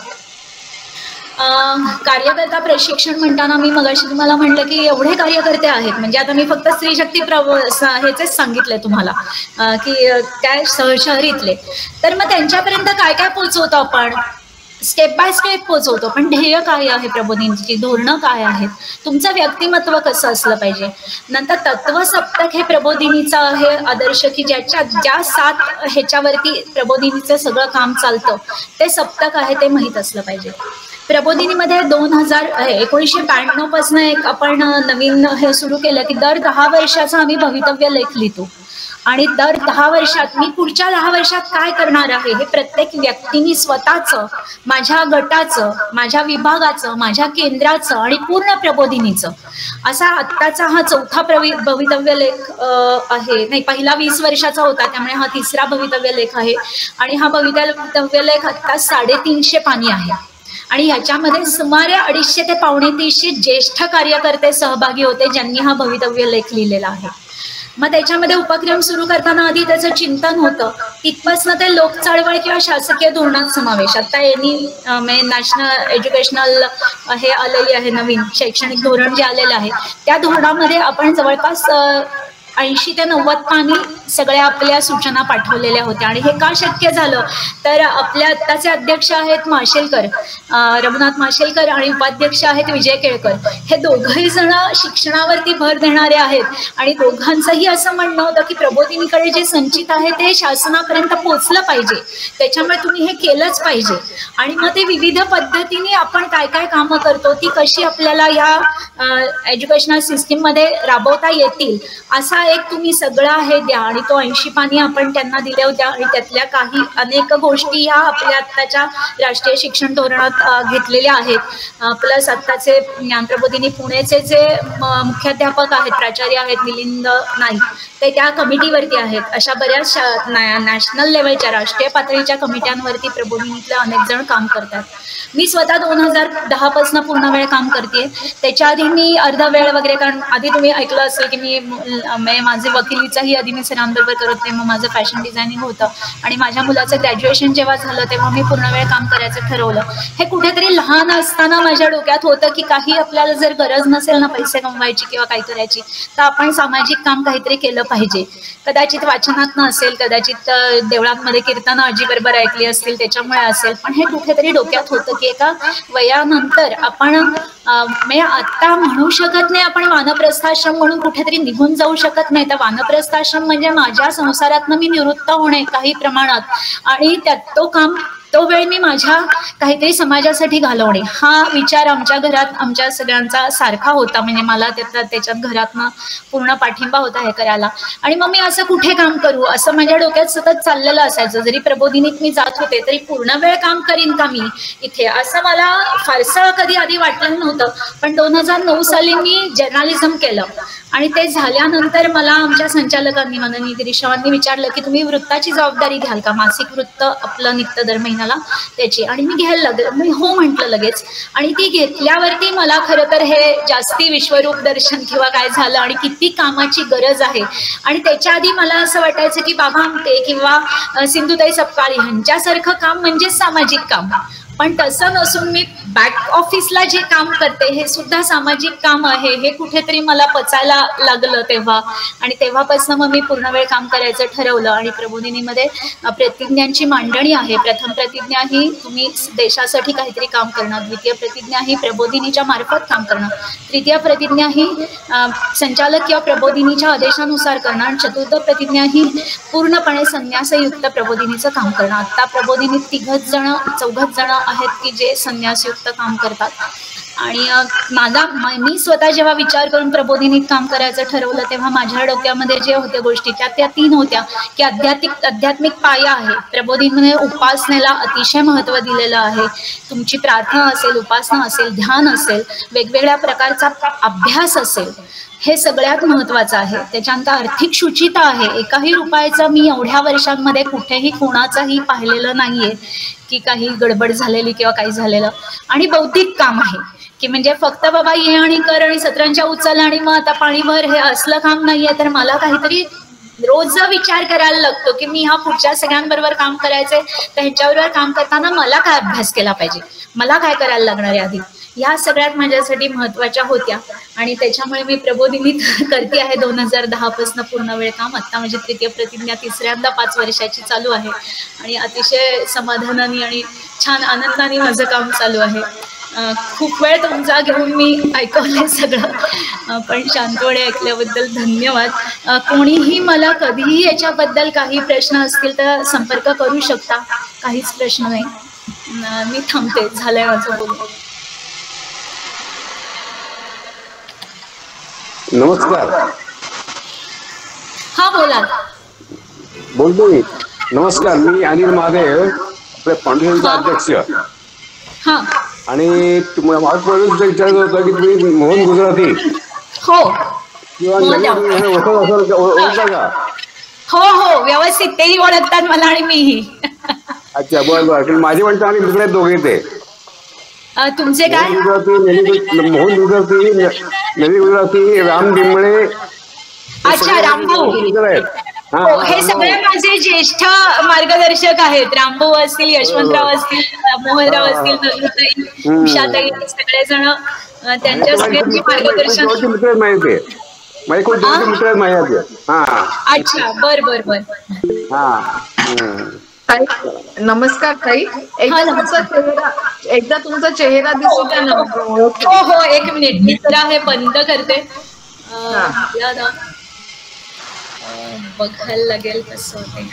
कार्यकर्ता प्रशिक्षण म्हणताना मी मगाशी तुम्हाला म्हटलं की एवढे कार्यकर्ते आहेत, म्हणजे आता मी फक्त स्त्री शक्ती ह्याचेच सांगितलंय तुम्हाला की काय शहरीतले, तर मग त्यांच्यापर्यंत काय काय पोहोचवतो आपण, स्टेप बाय स्टेप पोहोचवतो. पण ध्येय काय आहे प्रबोधिनीची, धोरणं काय आहेत, तुमचं व्यक्तिमत्व कसं असलं पाहिजे. नंतर तत्व सप्तक हे प्रबोधिनीचं आहे आदर्श की ज्या 7 ह्याच्यावरती प्रबोधिनीचं सगळं काम चालतं, ते सप्तक आहे, ते माहीत असलं पाहिजे. प्रबोधिनीमध्ये 1992 पासून एक आपण नवीन हे सुरू केलं की दर 10 वर्षाचा आम्ही भवितव्य लेख लिहितो. आणि दर 10 वर्षात मी पुढच्या 10 वर्षात काय करणार आहे हे प्रत्येक व्यक्तीने स्वतःचं, माझ्या गटाचं, माझ्या विभागाचं, माझ्या केंद्राचं आणि पूर्ण प्रबोधिनीचं असा आत्ताचा हा 4था भवितव्य लेख आहे. नाही, पहिला 20 वर्षाचा होता, त्यामुळे हा 3रा भवितव्य लेख आहे. आणि हा भवितव्य लेख आत्ता 350 पानी आहे. आणि ह्याच्यामध्ये सुमारे 250 ते 250 ज्येष्ठ कार्यकर्ते सहभागी होते, ज्यांनी हा भवितव्य लेख लिहिलेला आहे. मग त्याच्यामध्ये उपक्रम सुरू करताना आधी त्याचं चिंतन होतं, तिथपासनं ते लोक चळवळ किंवा शासकीय धोरणात समावेश. आता नॅशनल एज्युकेशनल हे आलेली आहे, नवीन शैक्षणिक धोरण जे आलेलं आहे त्या धोरणामध्ये आपण जवळपास 80 ते 90 पानी सगळ्या आपल्या सूचना पाठवलेल्या होत्या. आणि हे का शक्य झालं तर आपल्या आत्ताचे अध्यक्ष आहेत माशेलकर, रघुनाथ माशेलकर, आणि उपाध्यक्ष आहेत विजय केळकर. हे दोघंही जण शिक्षणावरती भर देणारे आहेत आणि दोघांचंही असं म्हणणं होतं की प्रबोधिनीकडे जे संचित आहे ते शासनापर्यंत पोहोचलं पाहिजे, त्याच्यामुळे तुम्ही हे केलंच पाहिजे. आणि मग ते विविध पद्धतीने आपण काय काय कामं करतो ती कशी आपल्याला या एज्युकेशनल सिस्टीममध्ये राबवता येतील असा एक तुम्ही सगळं आहे द्या. आणि तो 80 पानी आपण त्यांना दिल्या होत्या आणि त्यातल्या काही अनेक गोष्टी ह्या आपल्या आत्ताच्या राष्ट्रीय शिक्षण धोरणात घेतलेल्या आहेत. प्लस आत्ताचे ज्ञानप्रबोधिनी पुणेचे जे मुख्याध्यापक आहेत, प्राचार्य आहेत मिलिंद नाईक, ते त्या कमिटीवरती आहेत. अशा बऱ्याच नॅशनल लेवलच्या राष्ट्रीय पातळीच्या कमिट्यांवरती प्रबोधिनीतले अनेक जण काम करतात. मी स्वतः 2010 पासून पूर्ण वेळ काम करते. त्याच्या आधी मी अर्धा वेळ वगैरे, कारण आधी तुम्ही ऐकलं असेल की मी माझे वकिलीचाही आधी मी सरांबरोबर करत होते, मग माझं फॅशन डिझायनिंग होतं आणि माझ्या मुलाचं ग्रॅज्युएशन जेव्हा झालं तेव्हा मी पूर्ण वेळ काम करायचं ठरवलं. हे कुठेतरी लहान असताना माझ्या डोक्यात होतं की काही आपल्याला जर गरज नसेल ना पैसे कमवायची किंवा काही करायची तर आपण सामाजिक काम काहीतरी केलं पाहिजे. कदाचित वाचनात नसेल, कदाचित देवळांमध्ये कीर्तनं आजीबरोबर ऐकली असतील त्याच्यामुळे असेल, पण हे कुठेतरी डोक्यात होतं की एका वयानंतर आपण आता म्हणू शकत नाही आपण वानप्रस्थाश्रम म्हणून कुठेतरी निघून जाऊ शकत नाही. तर वानप्रस्थाश्रम म्हणजे माझ्या संसारातनं मी निवृत्त होणे काही प्रमाणात, आणि त्यात तो वेळ मी माझ्या काहीतरी समाजासाठी घालवणे हा विचार आमच्या घरात आमच्या सगळ्यांचा सारखा होता. म्हणजे मला त्याच्यात घरातनं पूर्ण पाठिंबा होता हे करायला. आणि मग मी असं कुठे काम करू असं माझ्या डोक्यात सतत चाललेलं असायचं. जरी प्रबोधिनीत मी जात होते तरी पूर्ण वेळ काम करीन का मी इथे, असं मला फारसं कधी आधी वाटलं नव्हतं. पण 2009 साली मी जर्नालिझम केलं आणि ते झाल्यानंतर मला आमच्या संचालकांनी माननीय गिरीशरावांनी विचारलं की तुम्ही वृत्ताची जबाबदारी घ्याल का, मासिक वृत्त आपलं निघतं दर महिन्याला त्याची. आणि मी घ्यायला मी हो म्हटलं लगेच. आणि ती घेतल्यावरती मला खरं तर हे जास्ती विश्वरूप दर्शन किंवा काय झालं आणि किती कामाची गरज आहे. आणि त्याच्या आधी मला असं वाटायचं की बाबा आमटे किंवा सिंधुताई सपकाळ ह्यांच्यासारखं काम म्हणजे सामाजिक काम, पण तसं नसून मी बॅक ऑफिसला जे काम करते हे सुद्धा सामाजिक काम आहे हे कुठेतरी मला पचायला लागलं तेव्हा. आणि तेव्हापासून मग मी पूर्ण वेळ काम करायचं ठरवलं. आणि प्रबोधिनीमध्ये प्रतिज्ञांची मांडणी आहे. प्रथम प्रतिज्ञा ही तुम्ही देशासाठी काहीतरी काम करणं, द्वितीय प्रतिज्ञा ही प्रबोधिनीच्या मार्फत काम करणं, तृतीय प्रतिज्ञा ही संचालक किंवा प्रबोधिनीच्या आदेशानुसार करणं, आणि चतुर्थ प्रतिज्ञा ही पूर्णपणे संन्यासयुक्त प्रबोधिनीचं काम करणं. आता प्रबोधिनीत 4 जण आहेत की जे संन्यासयुक्त काम करतात. आणि मी स्वतः जेव्हा विचार करून प्रबोधिनीत काम करायचं ठरवलं तेव्हा माझ्या डोक्यामध्ये जे होत्या गोष्टी त्या 3 होत्या की आध्यात्मिक पाया आहे. प्रबोधिनीने उपासनेला अतिशय महत्त्व दिलेलं आहे. तुमची प्रार्थना असेल, उपासना असेल, ध्यान असेल, वेगवेगळ्या प्रकारचा अभ्यास असेल, हे सगळ्यात महत्त्वाचं आहे. त्याच्यानंतर आर्थिक शुचिता आहे. एकाही रुपयाचं मी एवढ्या वर्षांमध्ये कुठेही कोणाचाही पाहिलेलं नाहीये की काही गडबड झालेली किंवा काही झालेलं. आणि बौद्धिक काम आहे की म्हणजे फक्त बाबा ये आणि कर आणि सतरांच्या उचल आणि मग आता पाणी भर हे असलं काम नाहीये. तर मला काहीतरी रोज विचार करायला लागतो की मी ह्या पुढच्या सगळ्यांबरोबर काम करायचंय तर ह्याच्याबरोबर काम करताना मला काय अभ्यास केला पाहिजे, मला काय करायला लागणार आहे आधी, ह्या सगळ्यात माझ्यासाठी महत्त्वाच्या होत्या. आणि त्याच्यामुळे मी प्रबोधिनीत करते आहे 2010 पासून पूर्ण वेळ काम. आता माझी तृतीय प्रतिज्ञा 3ऱ्यांदा 5 वर्षाची चालू आहे आणि अतिशय समाधानाने आणि छान आनंदाने माझं काम चालू आहे. खूप वेळ तुमचा घेऊन मी ऐकवलंय सगळं, पण शांतपणे ऐकल्याबद्दल धन्यवाद. कोणीही मला कधीही याच्याबद्दल काही प्रश्न असतील तर संपर्क करू शकता, काहीच प्रश्न नाही. मी थांबते, झालंय माझं बोलणं. नमस्कार. हा बोला. बोलतोय. नमस्कार, मी अनिल महादेव, आपल्या फाउंडेशनचा अध्यक्ष. हा. आणि तुम्हाला विचारायचं होतं की तुम्ही मोहन गुजराती हो किंवा ओळखता का? हो व्यवस्थित तेही ओळखतात मला आणि मीही. अच्छा, बरं. माझे म्हणतात आणि दुसरे दोघे ते तुमचे काय? मोहन गुजराती, नवी गुजराती, राम डिंबळे अच्छा, रामभाऊ. हो, हे सगळे माझे ज्येष्ठ मार्गदर्शक आहेत. रामभाऊ असतील, यशवंतराव असतील, मोहनराव असतील, नंदुताई, उषाताई, सगळेजण त्यांच्या सगळ्यांची मार्गदर्शन. माझे खूप जवळचे मित्र आहेत माझ्या. अच्छा, बर बर बर. नमस्कार ताई. एकदा तुमचा चेहरा दिसू द्या ना. हो हो, एक मिनिट, मी जरा हे बंद करते. बघायला लागेल कसं होते.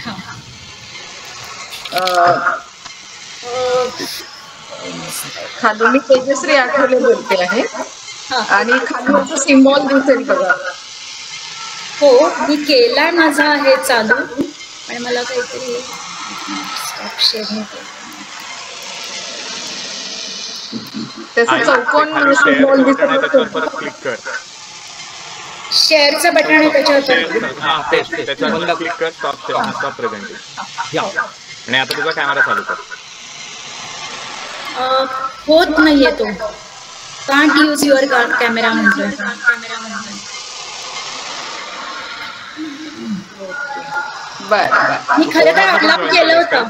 खाली मी तेजश्री आठवले बोलते आहे आणि खाली असं सिम्बॉल दिसेल बघा. हो, मी केला माझा हे चालू, पण मला काहीतरी स्टॉप शेअर त्याचा चौकोन सिम्बॉल दिसेल. शेअरचं बटन आहे त्याच्यावर क्लिक कर. Stop presentation. आणि आता तुझा कॅमेरा चालू कर. होत नाहीये तो. कांट यूज युअर कॅमेरा म्हणतोय. मी खरं तर अलाव केलं होतं.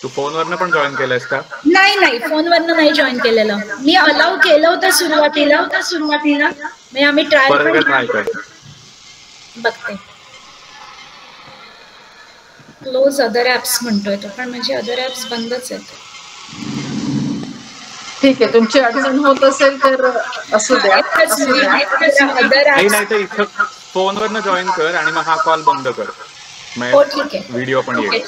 तू फोनवरनं पण जॉईन केलंयस का? नाही नाही, फोनवरनं नाही जॉईन केलेलं. मी अलाव केलं होतं सुरुवातीला. म्हणजे आम्ही ट्राय कर. बघते. क्लोज अदर ऍप्स म्हणतोय तो, पण म्हणजे अदर ऍप्स बंदच आहेत. ठीक आहे, तुमची अडचण होत असेल तर असू द्या. नाही तर इथं फोनवरनं जॉईन कर आणि मग हा कॉल बंद कर. हो ठीक आहे, व्हिडिओ पण येईल.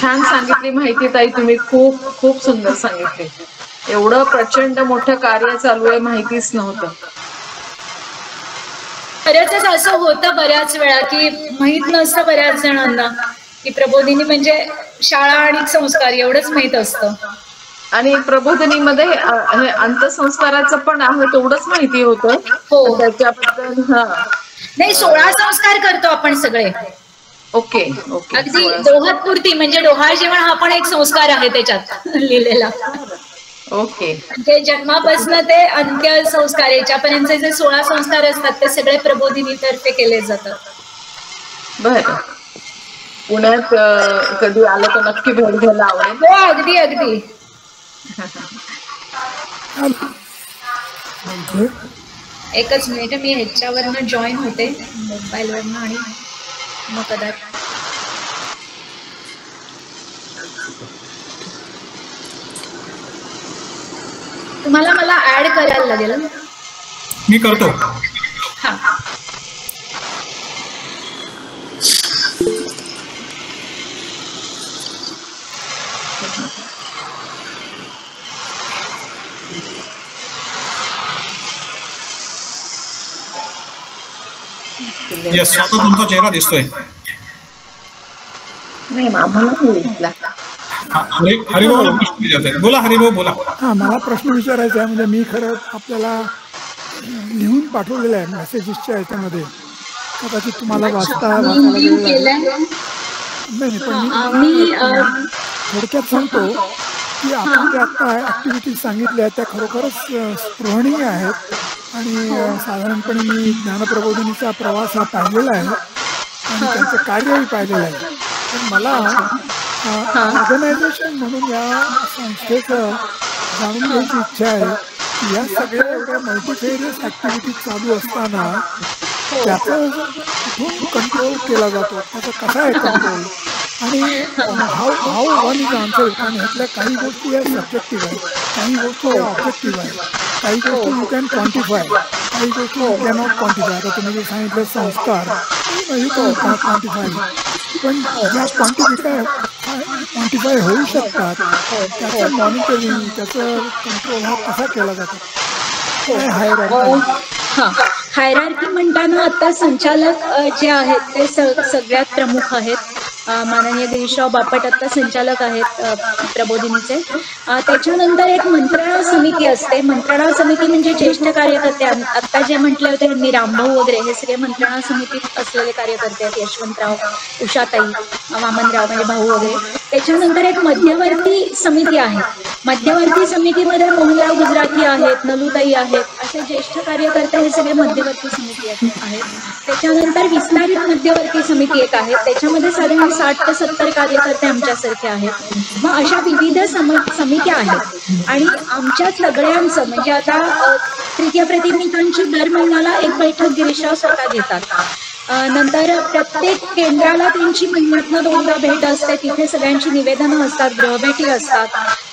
छान सांगितली माहिती ताई, तुम्ही खूप खूप सुंदर सांगितली. एवढं प्रचंड मोठं कार्य चालू आहे, माहितीच नव्हतं. खरंच असं होतं बऱ्याच वेळा की माहित नसतं बऱ्याच जणांना की प्रबोधिनी म्हणजे शाळा आणि संस्कार एवढंच माहित असतं. आणि प्रबोधिनीमध्ये हे अंत्यसंस्काराचं पण आहे तेवढंच माहिती होतं. हो, त्याच्याबद्दल नाही, 16 संस्कार करतो आपण सगळे. Okay okay. अगदी डोहातपुरती म्हणजे डोहाळ जेवण हा पण एक संस्कार आहे त्याच्यात लिहिलेला. ओके. म्हणजे जन्मापासून ते अंत्य संस्कार याच्यापर्यंतचे जे 16 संस्कार असतात ते सगळे प्रबोधिनीतर्फे केले जातात. बरं, पुण्यात कधी आलं तर नक्की भेट घ्यायला आवडेल. हो, अगदी अगदी. एकच मिनिट, मी ह्याच्यावरनं जॉईन होते मोबाईलवरनं आणि मग कदाचित तुम्हाला मला ऍड करायला लागेल. मी करतो. हा, यस, आता तुमचा चेहरा दिसतोय. नाही, आम्हाला हरिभाऊ प्रश्न विचारताय. बोला हरिभाऊ, बोला. मला प्रश्न विचारायचा आहे. म्हणजे मी खरं आपल्याला लिहून पाठवलेलं आहे मेसेजेसच्या ह्याच्यामध्ये, कदाचित तुम्हाला वाचायला नाही, पण मी थोडक्यात सांगतो की आपण ज्या आता ॲक्टिव्हिटीज सांगितल्या त्या खरोखरच स्पृहणीय आहेत. आणि साधारणपणे मी ज्ञानप्रबोधिनीचा प्रवास हा पाहिलेला आहे आणि त्यांचं कार्यही पाहिलेलं आहे. पण मला ऑर्गनायझेशन म्हणून या संस्थेचं जाणून घ्यायची इच्छा आहे की या सगळ्या एवढ्या मल्टीफेरियस ॲक्टिव्हिटीज चालू असताना त्याचा कुठून कंट्रोल केला जातो, त्याचा कसा आहे कंट्रोल, आणि हाऊ वन इज आन्सर. आणि ह्यातल्या काही गोष्टी या सब्जेक्टिव्ह आहेत, काही गोष्टी या ऑब्जेक्टिव्ह आहेत, काही गोष्टी यू कॅन क्वांटिफाय, काही गोष्टी यू कॅन नॉट क्वांटिफाय. आता तुम्ही जे सांगितलं संस्कार, यू कॅन क्वांटिफाय, पण ज्या क्वांटिफाय होऊ शकतात त्याचं मॉनिटरिंग, त्याचं कंट्रोल हा कसा केला जातो? हायरार्की म्हणताना आता संचालक जे आहेत ते सगळ्यात प्रमुख आहेत. माननीय गिरीशराव बापट आता संचालक आहेत प्रबोधिनीचे. त्याच्यानंतर एक मंत्रणा समिती असते. मंत्रणा समिती म्हणजे ज्येष्ठ कार्यकर्ते, आता जे म्हटले होते यांनी रामभाऊ वगैरे, हे सगळे मंत्रणा समितीत असलेले कार्यकर्ते आहेत. यशवंतराव, उषाताई, वामनराव म्हणजे भाऊ वगैरे. त्याच्यानंतर एक मध्यवर्ती समिती आहे. मध्यवर्ती समितीमध्ये मोहनराव गुजराती आहेत, नलुताई आहेत, असे ज्येष्ठ कार्यकर्ते हे सगळे मध्यवर्ती समिती आहेत. त्याच्यानंतर विस्तारित मध्यवर्ती समिती एक आहे, त्याच्यामध्ये साधारण 60 ते 70 कार्यकर्ते आमच्यासारखे आहेत. मग अशा विविध समित्या आहेत आणि आमच्या सगळ्यांचं म्हणजे आता तृतीय प्रतिनिधांची दर महिन्याला एक बैठक गिरीशराव स्वतः घेतात. नंतर प्रत्येक केंद्राला त्यांची महिन्यातनं 2दा भेट असते. तिथे सगळ्यांची निवेदनं असतात, गृहभेटी असतात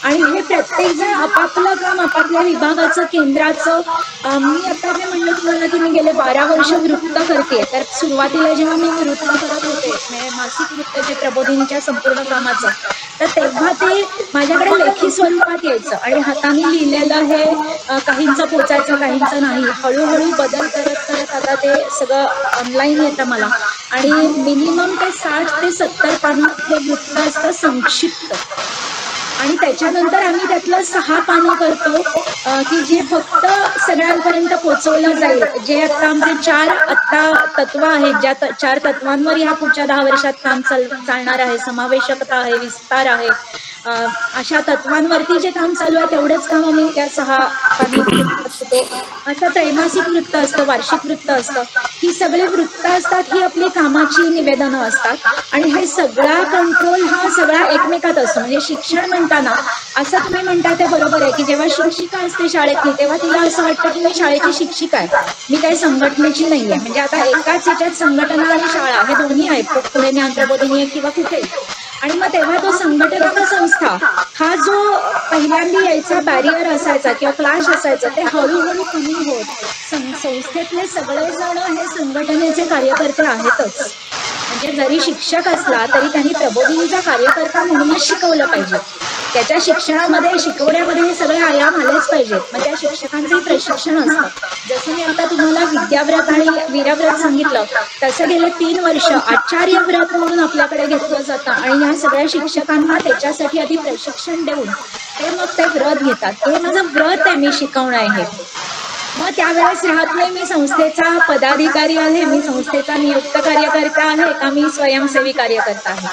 आणि हे प्रत्येक जण आपापलं काम आपापल्या विभागाचं केंद्राचं. मी आता जे म्हणलं तुम्हाला की मी गेले 12 वर्ष वृत्त करते, तर सुरुवातीला जेव्हा मी वृत्त करत होते म्हणजे मासिक वृत्त जे प्रबोधिनीच्या संपूर्ण कामाचं, तर तेव्हा ते माझ्याकडे लेखी स्वरूपात यायचं आणि हाताने लिहिलेलं हे काहींचं पोचायचं काहींचं नाही. हळूहळू बदल करत करत आता ते सगळं ऑनलाईन येतं मला आणि मिनिमम ते 60 ते 70 पानं हे वृत्त असतं संक्षिप्त. आणि त्याच्यानंतर आम्ही त्यातलं 6 पानं करतो की जे फक्त सगळ्यांपर्यंत पोहोचवलं जाईल. जे आता आमचे 4 आता तत्व आहेत, ज्या 4 तत्वांवर ह्या पुढच्या 10 वर्षात काम चालणार आहे. समावेशकता आहे, विस्तार आहे, अशा तत्वांवरती जे काम चालू आहे तेवढेच काम आम्ही त्या 6 पानांमध्ये करतो. असं त्रैमासिक वृत्त असतं, वार्षिक वृत्त असतं. ही सगळे वृत्त असतात, ही आपली कामाची निवेदनं असतात आणि हे सगळा कंट्रोल हा सगळा एकमेकात असतो. म्हणजे शिक्षण म्हणताना असं तुम्ही म्हणता ते बरोबर आहे की जेव्हा शिक्षिका असते शाळेतली तेव्हा तिला असं वाटतं की मी शाळेची शिक्षिका आहे, मी काही संघटनेची नाही आहे. म्हणजे आता एकाच याच्यात संघटना आणि शाळा हे दोन्ही आहेत, पुढे ज्ञान प्रबोधिनी किंवा कुठे. आणि मग तेव्हा तो संघटना का संस्था हा जो पहिल्यांदा यायचा बॅरियर असायचा किंवा क्लाश असायचा ते हळूहळू कमी होत संस्थेतले सगळेजण हे संघटनेचे कार्यकर्ते आहेतच. म्हणजे जरी शिक्षक असला तरी त्यांनी प्रबोधिनीचा कार्यकर्ता म्हणूनच शिकवलं पाहिजे. त्याच्या शिक्षणामध्ये शिकवण्यामध्ये हे सगळे आयाम आलेच पाहिजेत. मग त्या शिक्षकांचंही प्रशिक्षण असतं. जसं मी आता तुम्हाला विद्याव्रत आणि वीरव्रत सांगितलं तसं गेले 3 वर्ष आचार्य व्रत म्हणून आपल्याकडे घेतलं जातं आणि ह्या सगळ्या शिक्षकांना त्याच्यासाठी आधी प्रशिक्षण देऊन ते मग ते व्रत घेतात. हे माझं व्रत आहे, मी शिकवणं आहे. मग त्यावेळेस राहत नाही मी संस्थेचा पदाधिकारी आहे, मी संस्थेचा नियुक्त कार्यकर्ता आहे का मी स्वयंसेवी कार्यकर्ता आहे.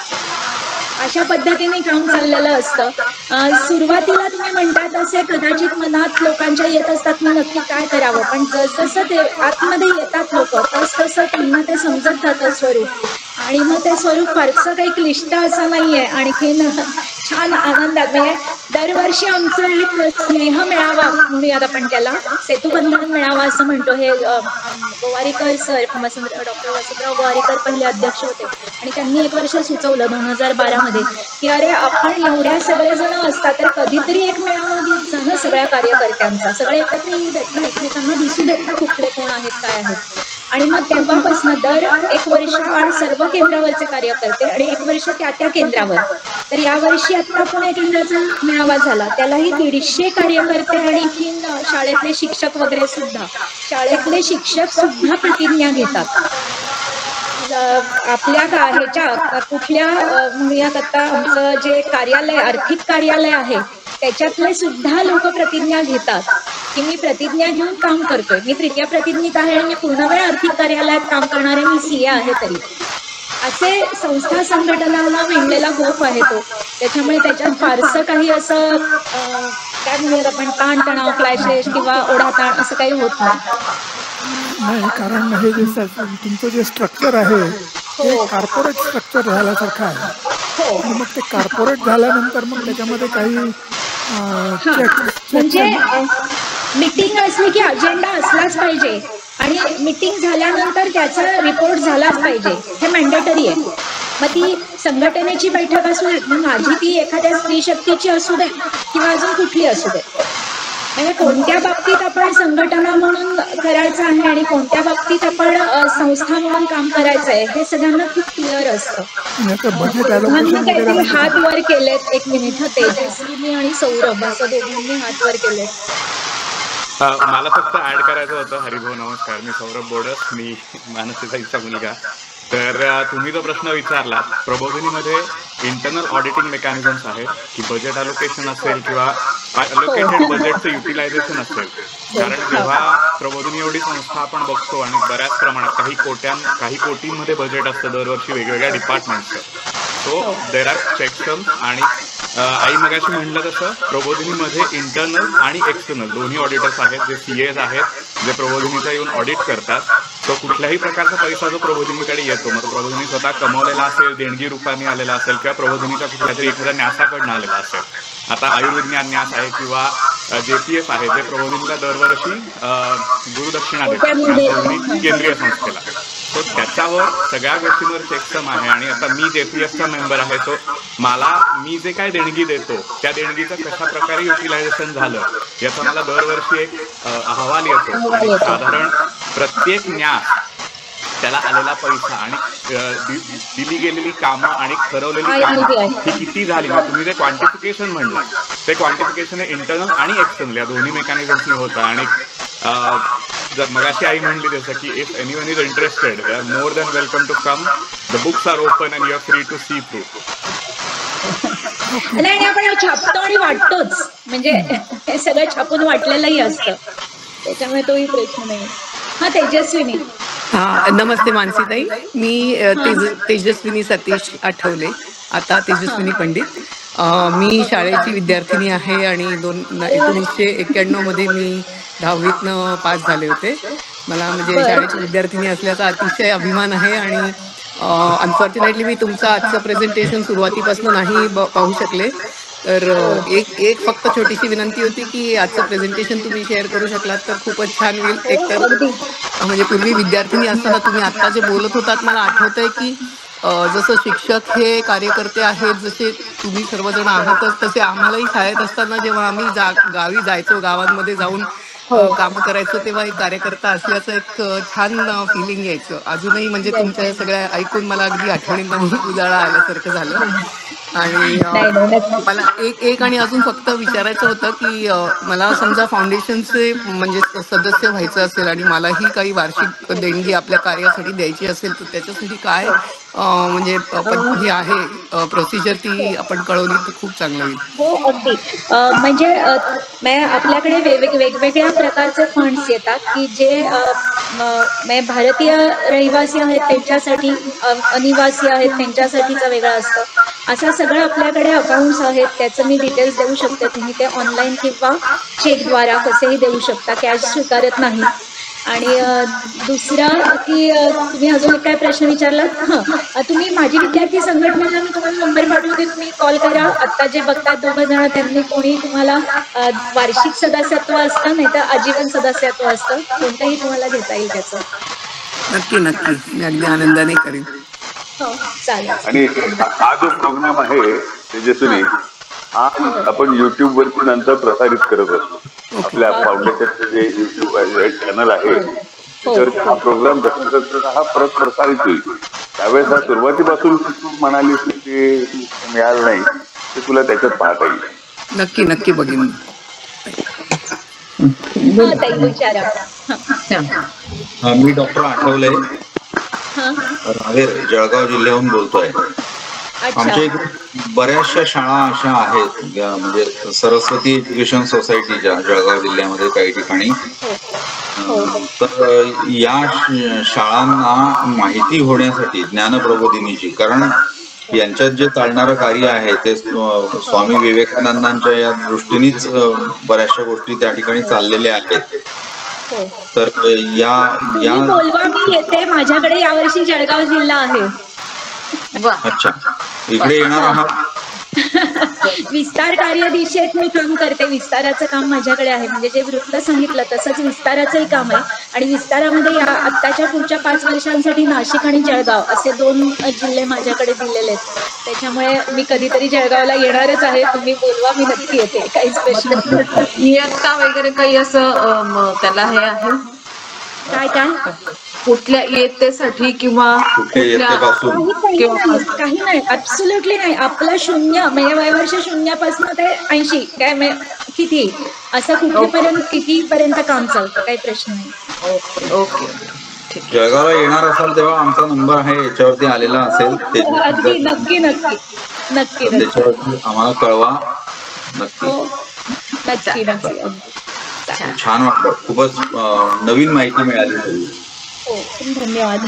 अशा पद्धतीने काम चाललेलं असतं. सुरुवातीला तुम्ही म्हणतात असे कदाचित मनात लोकांच्या येत असतात ना नक्की काय करावं, पण जसजसं ते आतमध्ये येतात लोक तसतसं त्यांना ते समजत जातं स्वरूप. आणि मग ते स्वरूप फारसं काही क्लिष्ट असं नाहीये. आणखीन छान आनंदात म्हणजे दरवर्षी आमचा एक स्नेह मेळावा म्हणूयात आपण त्याला, सेतुबंधन मेळावा असं म्हणतो. हे गोवारीकर सर, डॉक्टर वसंतराव गोवारीकर पहिले अध्यक्ष होते आणि त्यांनी एक वर्ष सुचवलं 2012 मध्ये की अरे आपण एवढ्या सगळेजण असतात तर कधीतरी एक मेळावा घ्यायचा ना सगळ्या कार्यकर्त्यांचा, सगळे एकत्र येऊ देत ना, एकमेकांना दिसू देत ना कुठले कोण आहेत काय आहेत. आणि मग तेव्हापासून दर 1 वर्ष सर्व केंद्रावरचे कार्यकर्ते आणि 1 वर्ष त्या केंद्रावर. तर यावर्षी आता पुणे केंद्राचा मेळावा झाला, त्यालाही 150 कार्यकर्ते आणि शाळेतले शिक्षक वगैरे सुद्धा, शाळेतले शिक्षक सुद्धा प्रतिज्ञा घेतात. आपल्या ह्याच्या कुठल्या म्हणूयात आता आमचं जे कार्यालय आर्थिक कार्यालय आहे त्याच्यातले सुद्धा लोक प्रतिज्ञा घेतात की मी प्रतिज्ञा घेऊन काम करतोय. मी तृतीय प्रतिनिधी आहे आणि मी पूर्ण वेळ आर्थिक कार्यालयात काम करणारे मी सीए आहे. तरी असे संस्था संघटनांना विणलेला गोफ आहे तो. त्याच्यामुळे त्याच्यात फारसं काही असं काय म्हणूयात आपण ताणतणाव, क्लॅशेस किंवा ओढाताण असं काही होत नाही. कारण हे जे तुमचं जे स्ट्रक्चर आहे ते कॉर्पोरेट स्ट्रक्चर झाल्यासारखं आहे. आणि मग ते कॉर्पोरेट झाल्यानंतर मग त्याच्यामध्ये काही म्हणजे मीटिंग असली की अजेंडा असलाच पाहिजे आणि मीटिंग झाल्यानंतर त्याचा रिपोर्ट झालाच पाहिजे, हे मॅन्डेटरी आहे. मग ती संघटनेची बैठक असू देत, मग माझी ती एखाद्या स्त्री शक्तीची असू दे किंवा अजून कुठली असू दे. म्हणजे कोणत्या बाबतीत आपण संघटना म्हणून करायचं आहे आणि कोणत्या बाबतीत आपण संस्था म्हणून काम करायचं आहे हे सगळ्यांना खूप क्लिअर असतं. काहीतरी हात वर केलेत. 1 मिनिट, तेजस्विनी आणि सौरभ असं दोघांनी हात वर केलेत. मला फक्त ऍड करायचं होतं. हरिभाऊ नमस्कार, मी सौरभ बोडस, मी मानसीचा मुलगा. तर तुम्ही जो प्रश्न विचारला, प्रबोधिनीमध्ये इंटरनल ऑडिटिंग मेकॅनिझम्स आहेत की बजेट अलोकेशन असेल किंवा अलोकेटेड बजेटचं युटिलायझेशन असेल. कारण जेव्हा प्रबोधिनी एवढी संस्था आपण बघतो आणि बऱ्याच प्रमाणात काही कोटींमध्ये बजेट असतं दरवर्षी वेगवेगळ्या डिपार्टमेंटचं. So there are चेकसम्स. आणि आई मगाशी म्हणलं तसं प्रबोधिनीमध्ये इंटरनल आणि एक्सटर्नल दोन्ही ऑडिटर्स आहेत, जे CAs आहेत जे प्रबोधिनीचा येऊन ऑडिट करतात. तो कुठल्याही प्रकारचा पैसा जो प्रबोधिनीकडे येतो, मग प्रबोधिनी स्वतः कमवलेला असेल, देणगी रूपाने आलेला असेल किंवा प्रबोधिनीच्या कुठल्या तरी एखाद्या न्यासाकडनं आलेला असेल. आता आयुर्विज्ञान न्यास आहे किंवा JPF आहे जे प्रबोधिनीला दरवर्षी गुरुदक्षिणा देतात केंद्रीय संस्थेला. तो त्याच्यावर सगळ्या गोष्टींवर चेकसम आहे. आणि आता मी JPFचा मेंबर आहे, तो मी जे काय देणगी देतो त्या देणगीचं कशा प्रकारे युटिलायझेशन झालं याचा मला दरवर्षी एक अहवाल येतो. आणि साधारण प्रत्येक न्यास त्याला आलेला पैसा आणि दिली गेलेली कामं आणि ठरवलेली कामं ही किती झाली, तुम्ही जे क्वांटिफिकेशन म्हणलं ते क्वांटिफिकेशन हे इंटरनल आणि एक्सटर्नल या दोन्ही मेकॅनिझम्सनी होतं. आणि जर मगाशी आई म्हणली तसं की if anyone is interested they are more than welcome to come. The books are open and you are free to see through. नाही, आपण छापतो आणि वाटतोच, म्हणजे हे सगळं छापून वाटलेलंही असतं, त्याच्यामुळे तोही प्रश्न नाही. हा, तेजस्विनी. हा, नमस्ते मानसीताई. मी तेजस्विनी सतीश आठवले, आता तेजस्विनी पंडित. मी शाळेची विद्यार्थिनी आहे आणि 1991 मध्ये मी 10वीतनं पास झाले होते. मला म्हणजे शाळेची विद्यार्थिनी असल्याचा अतिशय अभिमान आहे. आणि अनफॉर्च्युनेटली मी तुमचं आजचं प्रेझेंटेशन सुरुवातीपासून नाही पाहू शकले. तर एक फक्त छोटीशी विनंती होती की आजचं प्रेझेंटेशन तुम्ही शेअर करू शकलात तर खूपच छान होईल. एक तर म्हणजे पूर्वी विद्यार्थिनी असताना तुम्ही आत्ता जे बोलत होतात मला आठवतंय की जसं शिक्षक हे कार्यकर्ते आहेत, जसे तुम्ही सर्वजण आहातच, तसे आम्हालाही शाळेत असताना जेव्हा आम्ही गावी जायचो, गावांमध्ये जाऊन काम करायचो, तेव्हा एक कार्यकर्ता असल्याचं एक छान फिलिंग यायचं. अजूनही म्हणजे तुमच्या सगळ्या ऐकून मला अगदी आठवणींना उजाळा आल्यासारखं झालं. आणि मला एक आणि अजून फक्त विचारायचं होतं की मला समजा फाउंडेशनचे म्हणजे सदस्य व्हायचं असेल आणि मलाही काही वार्षिक देणगी आपल्या कार्यासाठी द्यायची असेल तर त्याच्यासाठी काय म्हणजे हे आहे प्रोसिजर ती आपण कळवली तर खूप चांगलं होईल. हो, अगदी. म्हणजे आपल्याकडे वेगवेगळ्या प्रकारचे फंड्स येतात की जे भारतीय रहिवासी आहेत त्यांच्यासाठी, अनिवासी आहेत त्यांच्यासाठीचा वेगळा असतं. असं सगळं आपल्याकडे अकाउंट्स आहेत, त्याचं मी डिटेल्स देऊ शकते. तुम्ही ते ऑनलाईन किंवा चेकद्वारा कसेही देऊ शकता, कॅश स्वीकारत नाही. आणि दुसरं की तुम्ही अजून काय प्रश्न विचारला. हां, तुम्ही माझी विद्यार्थी संघटनेला मी तुम्हाला नंबर पाठवते, तुम्ही कॉल करा. आत्ता जे बघतात 2 जण, त्यांनी कोणी तुम्हाला वार्षिक सदस्यत्व असतं नाही तर आजीवन सदस्यत्व असतं, कोणतंही तुम्हाला घेता येईल त्याचं. नक्की नक्की, मी अगदी आनंदाने करेन. हो, चालेल. आणि हा जो प्रोग्राम आहे तेजस्विनी, हा आपण युट्यूब वरती नंतर प्रसारित करत असतो. आपल्या फाउंडेशनचे जे युट्यूब चॅनल आहे तर हा प्रोग्राम हा परत प्रसारित होईल. त्यावेळेस हा सुरुवातीपासून तू म्हणालीस की मिळालं नाही ते तुला त्याच्यात पाहता येईल. नक्की नक्की बघीन. मी डॉक्टर आठवले रावेर जळगाव जिल्ह्याहून बोलतोय. आमच्या इकडे बऱ्याचशा शाळा अशा आहेत म्हणजे सरस्वती एज्युकेशन सोसायटीच्या जळगाव जिल्ह्यामध्ये काही ठिकाणी. तर या शाळांना माहिती होण्यासाठी ज्ञानप्रबोधिनीची, कारण यांच्यात जे चालणारं कार्य आहे ते स्वामी विवेकानंदांच्या या दृष्टीनेच बऱ्याचशा गोष्टी त्या ठिकाणी चाललेल्या आहेत. तर या मी येते, माझ्याकडे यावर्षी जळगाव जिल्हा आहे. अच्छा, इकडे येणार आहात. विस्तार कार्य दिशेत मी काम करते. विस्ताराचं काम माझ्याकडे आहे, म्हणजे जे वृत्त सांगितलं तसंच विस्ताराचंही काम आहे. आणि विस्तारामध्ये या आत्ताच्या पुढच्या 5 वर्षांसाठी नाशिक आणि जळगाव असे 2 जिल्हे माझ्याकडे दिलेले आहेत. त्याच्यामुळे मी कधीतरी जळगावला येणारच आहे. तुम्ही बोलवा, मी नक्की येते. काहीच प्रश्न इयत्ता वगैरे काही असं त्याला हे आहे काय कुठल्या इयत्तेसाठी किंवा काही नाही, ऍब्सोल्युटली नाही. आपलं 0 म्हणजे वयवर्ष 0 ते 80 काय किती असं कुठेपर्यंत कितीपर्यंत काम चालतं, काही प्रश्न नाही. ओके. जळगावला येणार असाल तेव्हा आमचा नंबर आहे, याच्यावरती आलेला असेल नक्की नक्की नक्की नक्की त्याच्यावरती आम्हाला कळवा नक्की. नक्की नक्की. छान वाटलं, खूपच नवीन माहिती मिळाली. हो, धन्यवाद.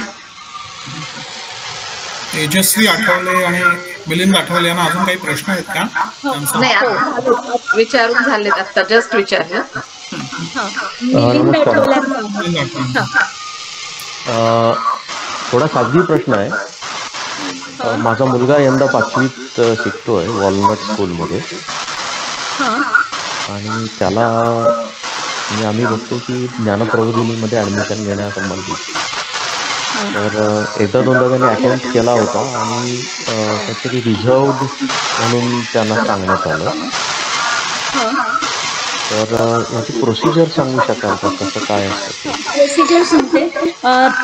तेजस्वी आठवले आणि मिलिंद आठवले यांना अजून काही प्रश्न आहेत का? नाही, विचारून झालेत, आता जस्ट विचारलं. मिलिंद आठवले. थोडा खाजगी प्रश्न आहे. माझा मुलगा यंदा 5वीत शिकतोय वॉलनट स्कूलमध्ये, आणि त्याला म्हणजे आम्ही बघतो की ज्ञानप्रबोधिनीमध्ये ॲडमिशन घेण्यासंबंधी तर एकदा दोनदा त्यांनी अटेम्प्ट केला होता आणि काहीतरी रिझर्वड म्हणून त्यांना सांगण्यात आलं. तर याची प्रोसिजर सांगू शकाल का, कसं काय असतं? प्रोसिजर सांगते.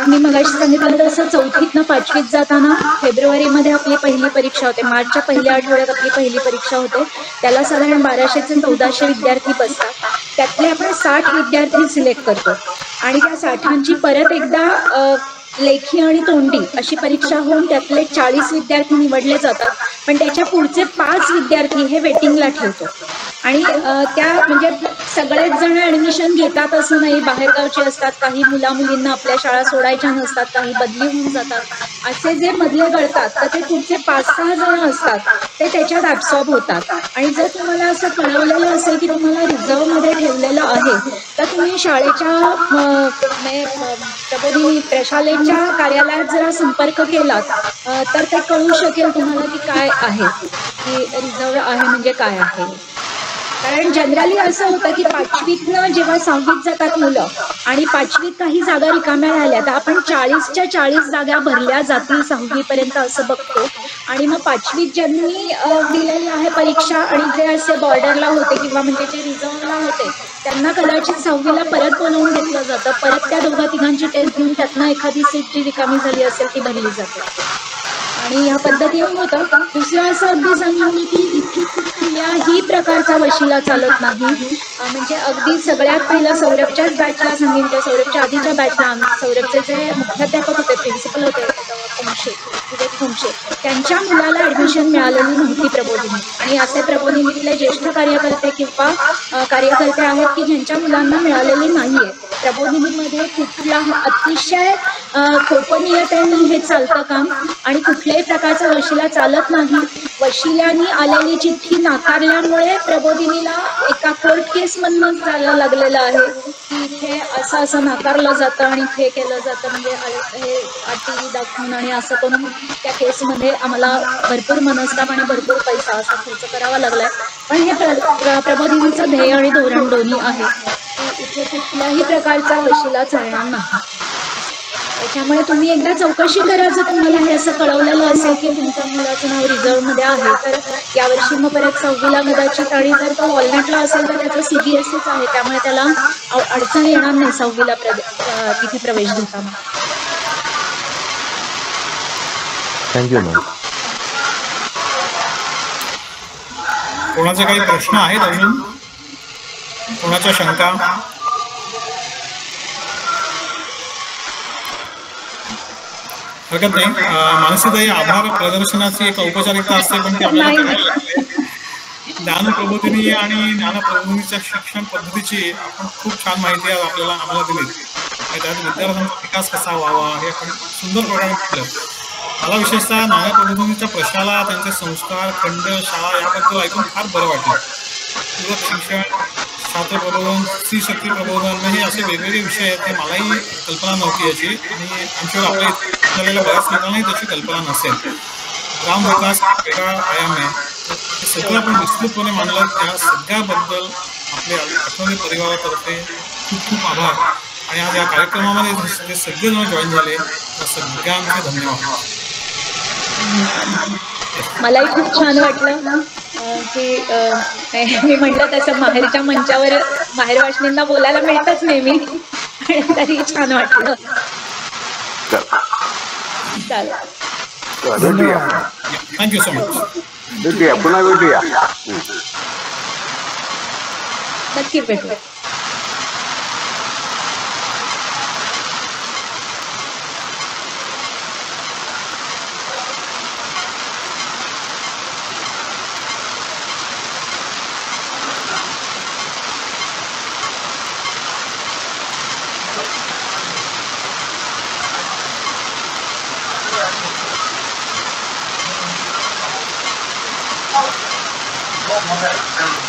मी मगाशी सांगितलं तसं 4थीतनं 5वीत जाताना फेब्रुवारीमध्ये आपली पहिली परीक्षा होते. मार्चच्या पहिल्या आठवड्यात आपली पहिली परीक्षा होते. त्याला साधारण 1200 ते 1400 विद्यार्थी बसतात. त्यातले आपण 60 विद्यार्थी सिलेक्ट करतो आणि त्या 60ांची परत एकदा लेखी आणि तोंडी अशी परीक्षा होऊन त्यातले 40 विद्यार्थी निवडले जातात. पण त्याच्या पुढचे 5 विद्यार्थी हे वेटिंगला ठेवतो. आणि त्या म्हणजे सगळेच जण ऍडमिशन घेतात असं नाही. बाहेरगावचे असतात, काही मुला मुलींना आपल्या शाळा सोडायच्या नसतात, काही बदली होऊन जातात. असे जे मधले गळतात तर ते पुढचे 5-6 जण असतात ते त्याच्यात ऍब्सॉर्ब होतात. आणि जर तुम्हाला असं कळवलेलं असेल की तुम्हाला रिझर्वमध्ये ठेवलेलं आहे तर तुम्ही शाळेच्या प्रबोधिनी प्रशालेच्या कार्यालयात जरा संपर्क केलात तर ते कळू शकेल तुम्हाला की काय आहे, की रिझर्व आहे म्हणजे काय आहे. कारण जनरली असं होतं की 5वीतनं जेव्हा 6वीत जातात मुलं आणि 5वीत काही जागा रिकाम्या राहिल्या तर आपण 40च्या 40 जागा भरल्या जातील 6वी पर्यंत असं बघतो. आणि मग 5वीत ज्यांनी दिलेली आहे परीक्षा आणि जे असे बॉर्डरला होते किंवा म्हणजे जे रिझर्वला होते त्यांना कदाचित 6वीला परत बोलावून घेतलं जातं. परत त्या 2-3 टेस्ट घेऊन त्यातनं एखादी सीट जी रिकामी झाली असेल ती भरली जाते आणि ह्या पद्धतीने होतं. दुसरं असं अगदी सांगून की इथे कुठल्याही प्रकारचा वशिला चालत नाही. म्हणजे अगदी सगळ्यात पहिलं सौरभच्याच बॅचला सांगेन, त्या सौरभच्या आधीच्या बॅचला सौरभचे जे मुख्याध्यापक होते, प्रिन्सिपल होते विवेक, त्यांच्या मुलाला ऍडमिशन मिळालेली नव्हती प्रबोधिनी. आणि असे प्रबोधिनीतले ज्येष्ठ कार्यकर्ते किंवा कार्यकर्ते आहेत की ज्यांच्या मुलांना मिळालेली नाहीये. प्रबोधिनीमध्ये कुठला अतिशय गोपनीयतेने हे चालतं काम आणि कुठल्याही प्रकारचा वशिला चालत नाही. वशिल्याने आलेली चिठ्ठी नाकारल्यामुळे प्रबोधिनीला एका कोर्ट केस मधून जायला लागलेलं आहे की इथे असं नाकारलं जातं आणि हे केलं जातं. म्हणजे हे टीव्ही दाखवून आणि असं करून त्या केसमध्ये आम्हाला भरपूर मनस्ताप आणि भरपूर पैसा असा खर्च करावा लागलाय. पण हे प्रबोधिनीचं ध्येय आणि धोरण दोन्ही आहे की इथे कुठल्याही प्रकारचा वशिला चालणार नाही. त्याच्यामुळे तुम्ही एकदा चौकशी करा. जर तुम्हाला हे असं कळवलेलं असेल की तुमच्या मुलाचं नाव रिझर्वमध्ये आहे तर यावर्षी मग परत 6वीला कदाचित, आणि जर तो वॉलनटला असेल तर त्याचं CBSEच आहे त्यामुळे त्याला अडचण येणार नाही 6वीला तिथे प्रवेश घेताना. Thank you ma'am. कोणाचे काही प्रश्न आहेत अजून? कोणाच्या शंका? हरकत नाही. मानसीताई, आभार प्रदर्शनाची एक औपचारिकता असते पण ती आपल्याला करायला लागते. ज्ञानप्रबोधिनी आणि ज्ञानप्रबोधिनीच्या शिक्षण पद्धतीची आपण खूप छान माहिती आम्हाला दिली. त्यात विद्यार्थ्यांचा विकास कसा व्हावा हे आपण सुंदर प्रकारे केलं. मला विशेषतः ज्ञानप्रबोधिनीच्या प्रशाला, त्यांचे संस्कार, खंड, शाळा याबद्दल ऐकून फार बरं वाटलं. पूरक शिक्षण, छात्र प्रबोधन, स्त्री शक्ती प्रबोधन हे असे वेगवेगळे विषय आहेत. ते मलाही कल्पना नव्हती याची आणि आमच्यावर आपल्या झालेल्या बऱ्याच लोकांनाही त्याची कल्पना नसेल. ग्राम विकास वेगळा आयाम आहे. हे सगळं आपण विस्तृतपणे मांडलं. त्या सगळ्याबद्दल आपल्या आठवले परिवारातर्फे खूप खूप आभार. आणि आज या कार्यक्रमामध्ये जे सगळेजण जॉईन झाले त्या सगळ्यांचे धन्यवाद. मलाही खूप छान वाटलं की मी म्हटलं तसं माहेरच्या मंचावर माहेर वाचनींना बोलायला मिळतच नेहमी, तरी छान वाटलं. चालेल, थँक्यू सो मच. भेटूया, पुन्हा भेटूया. नक्की भेटू. धन्यवाद.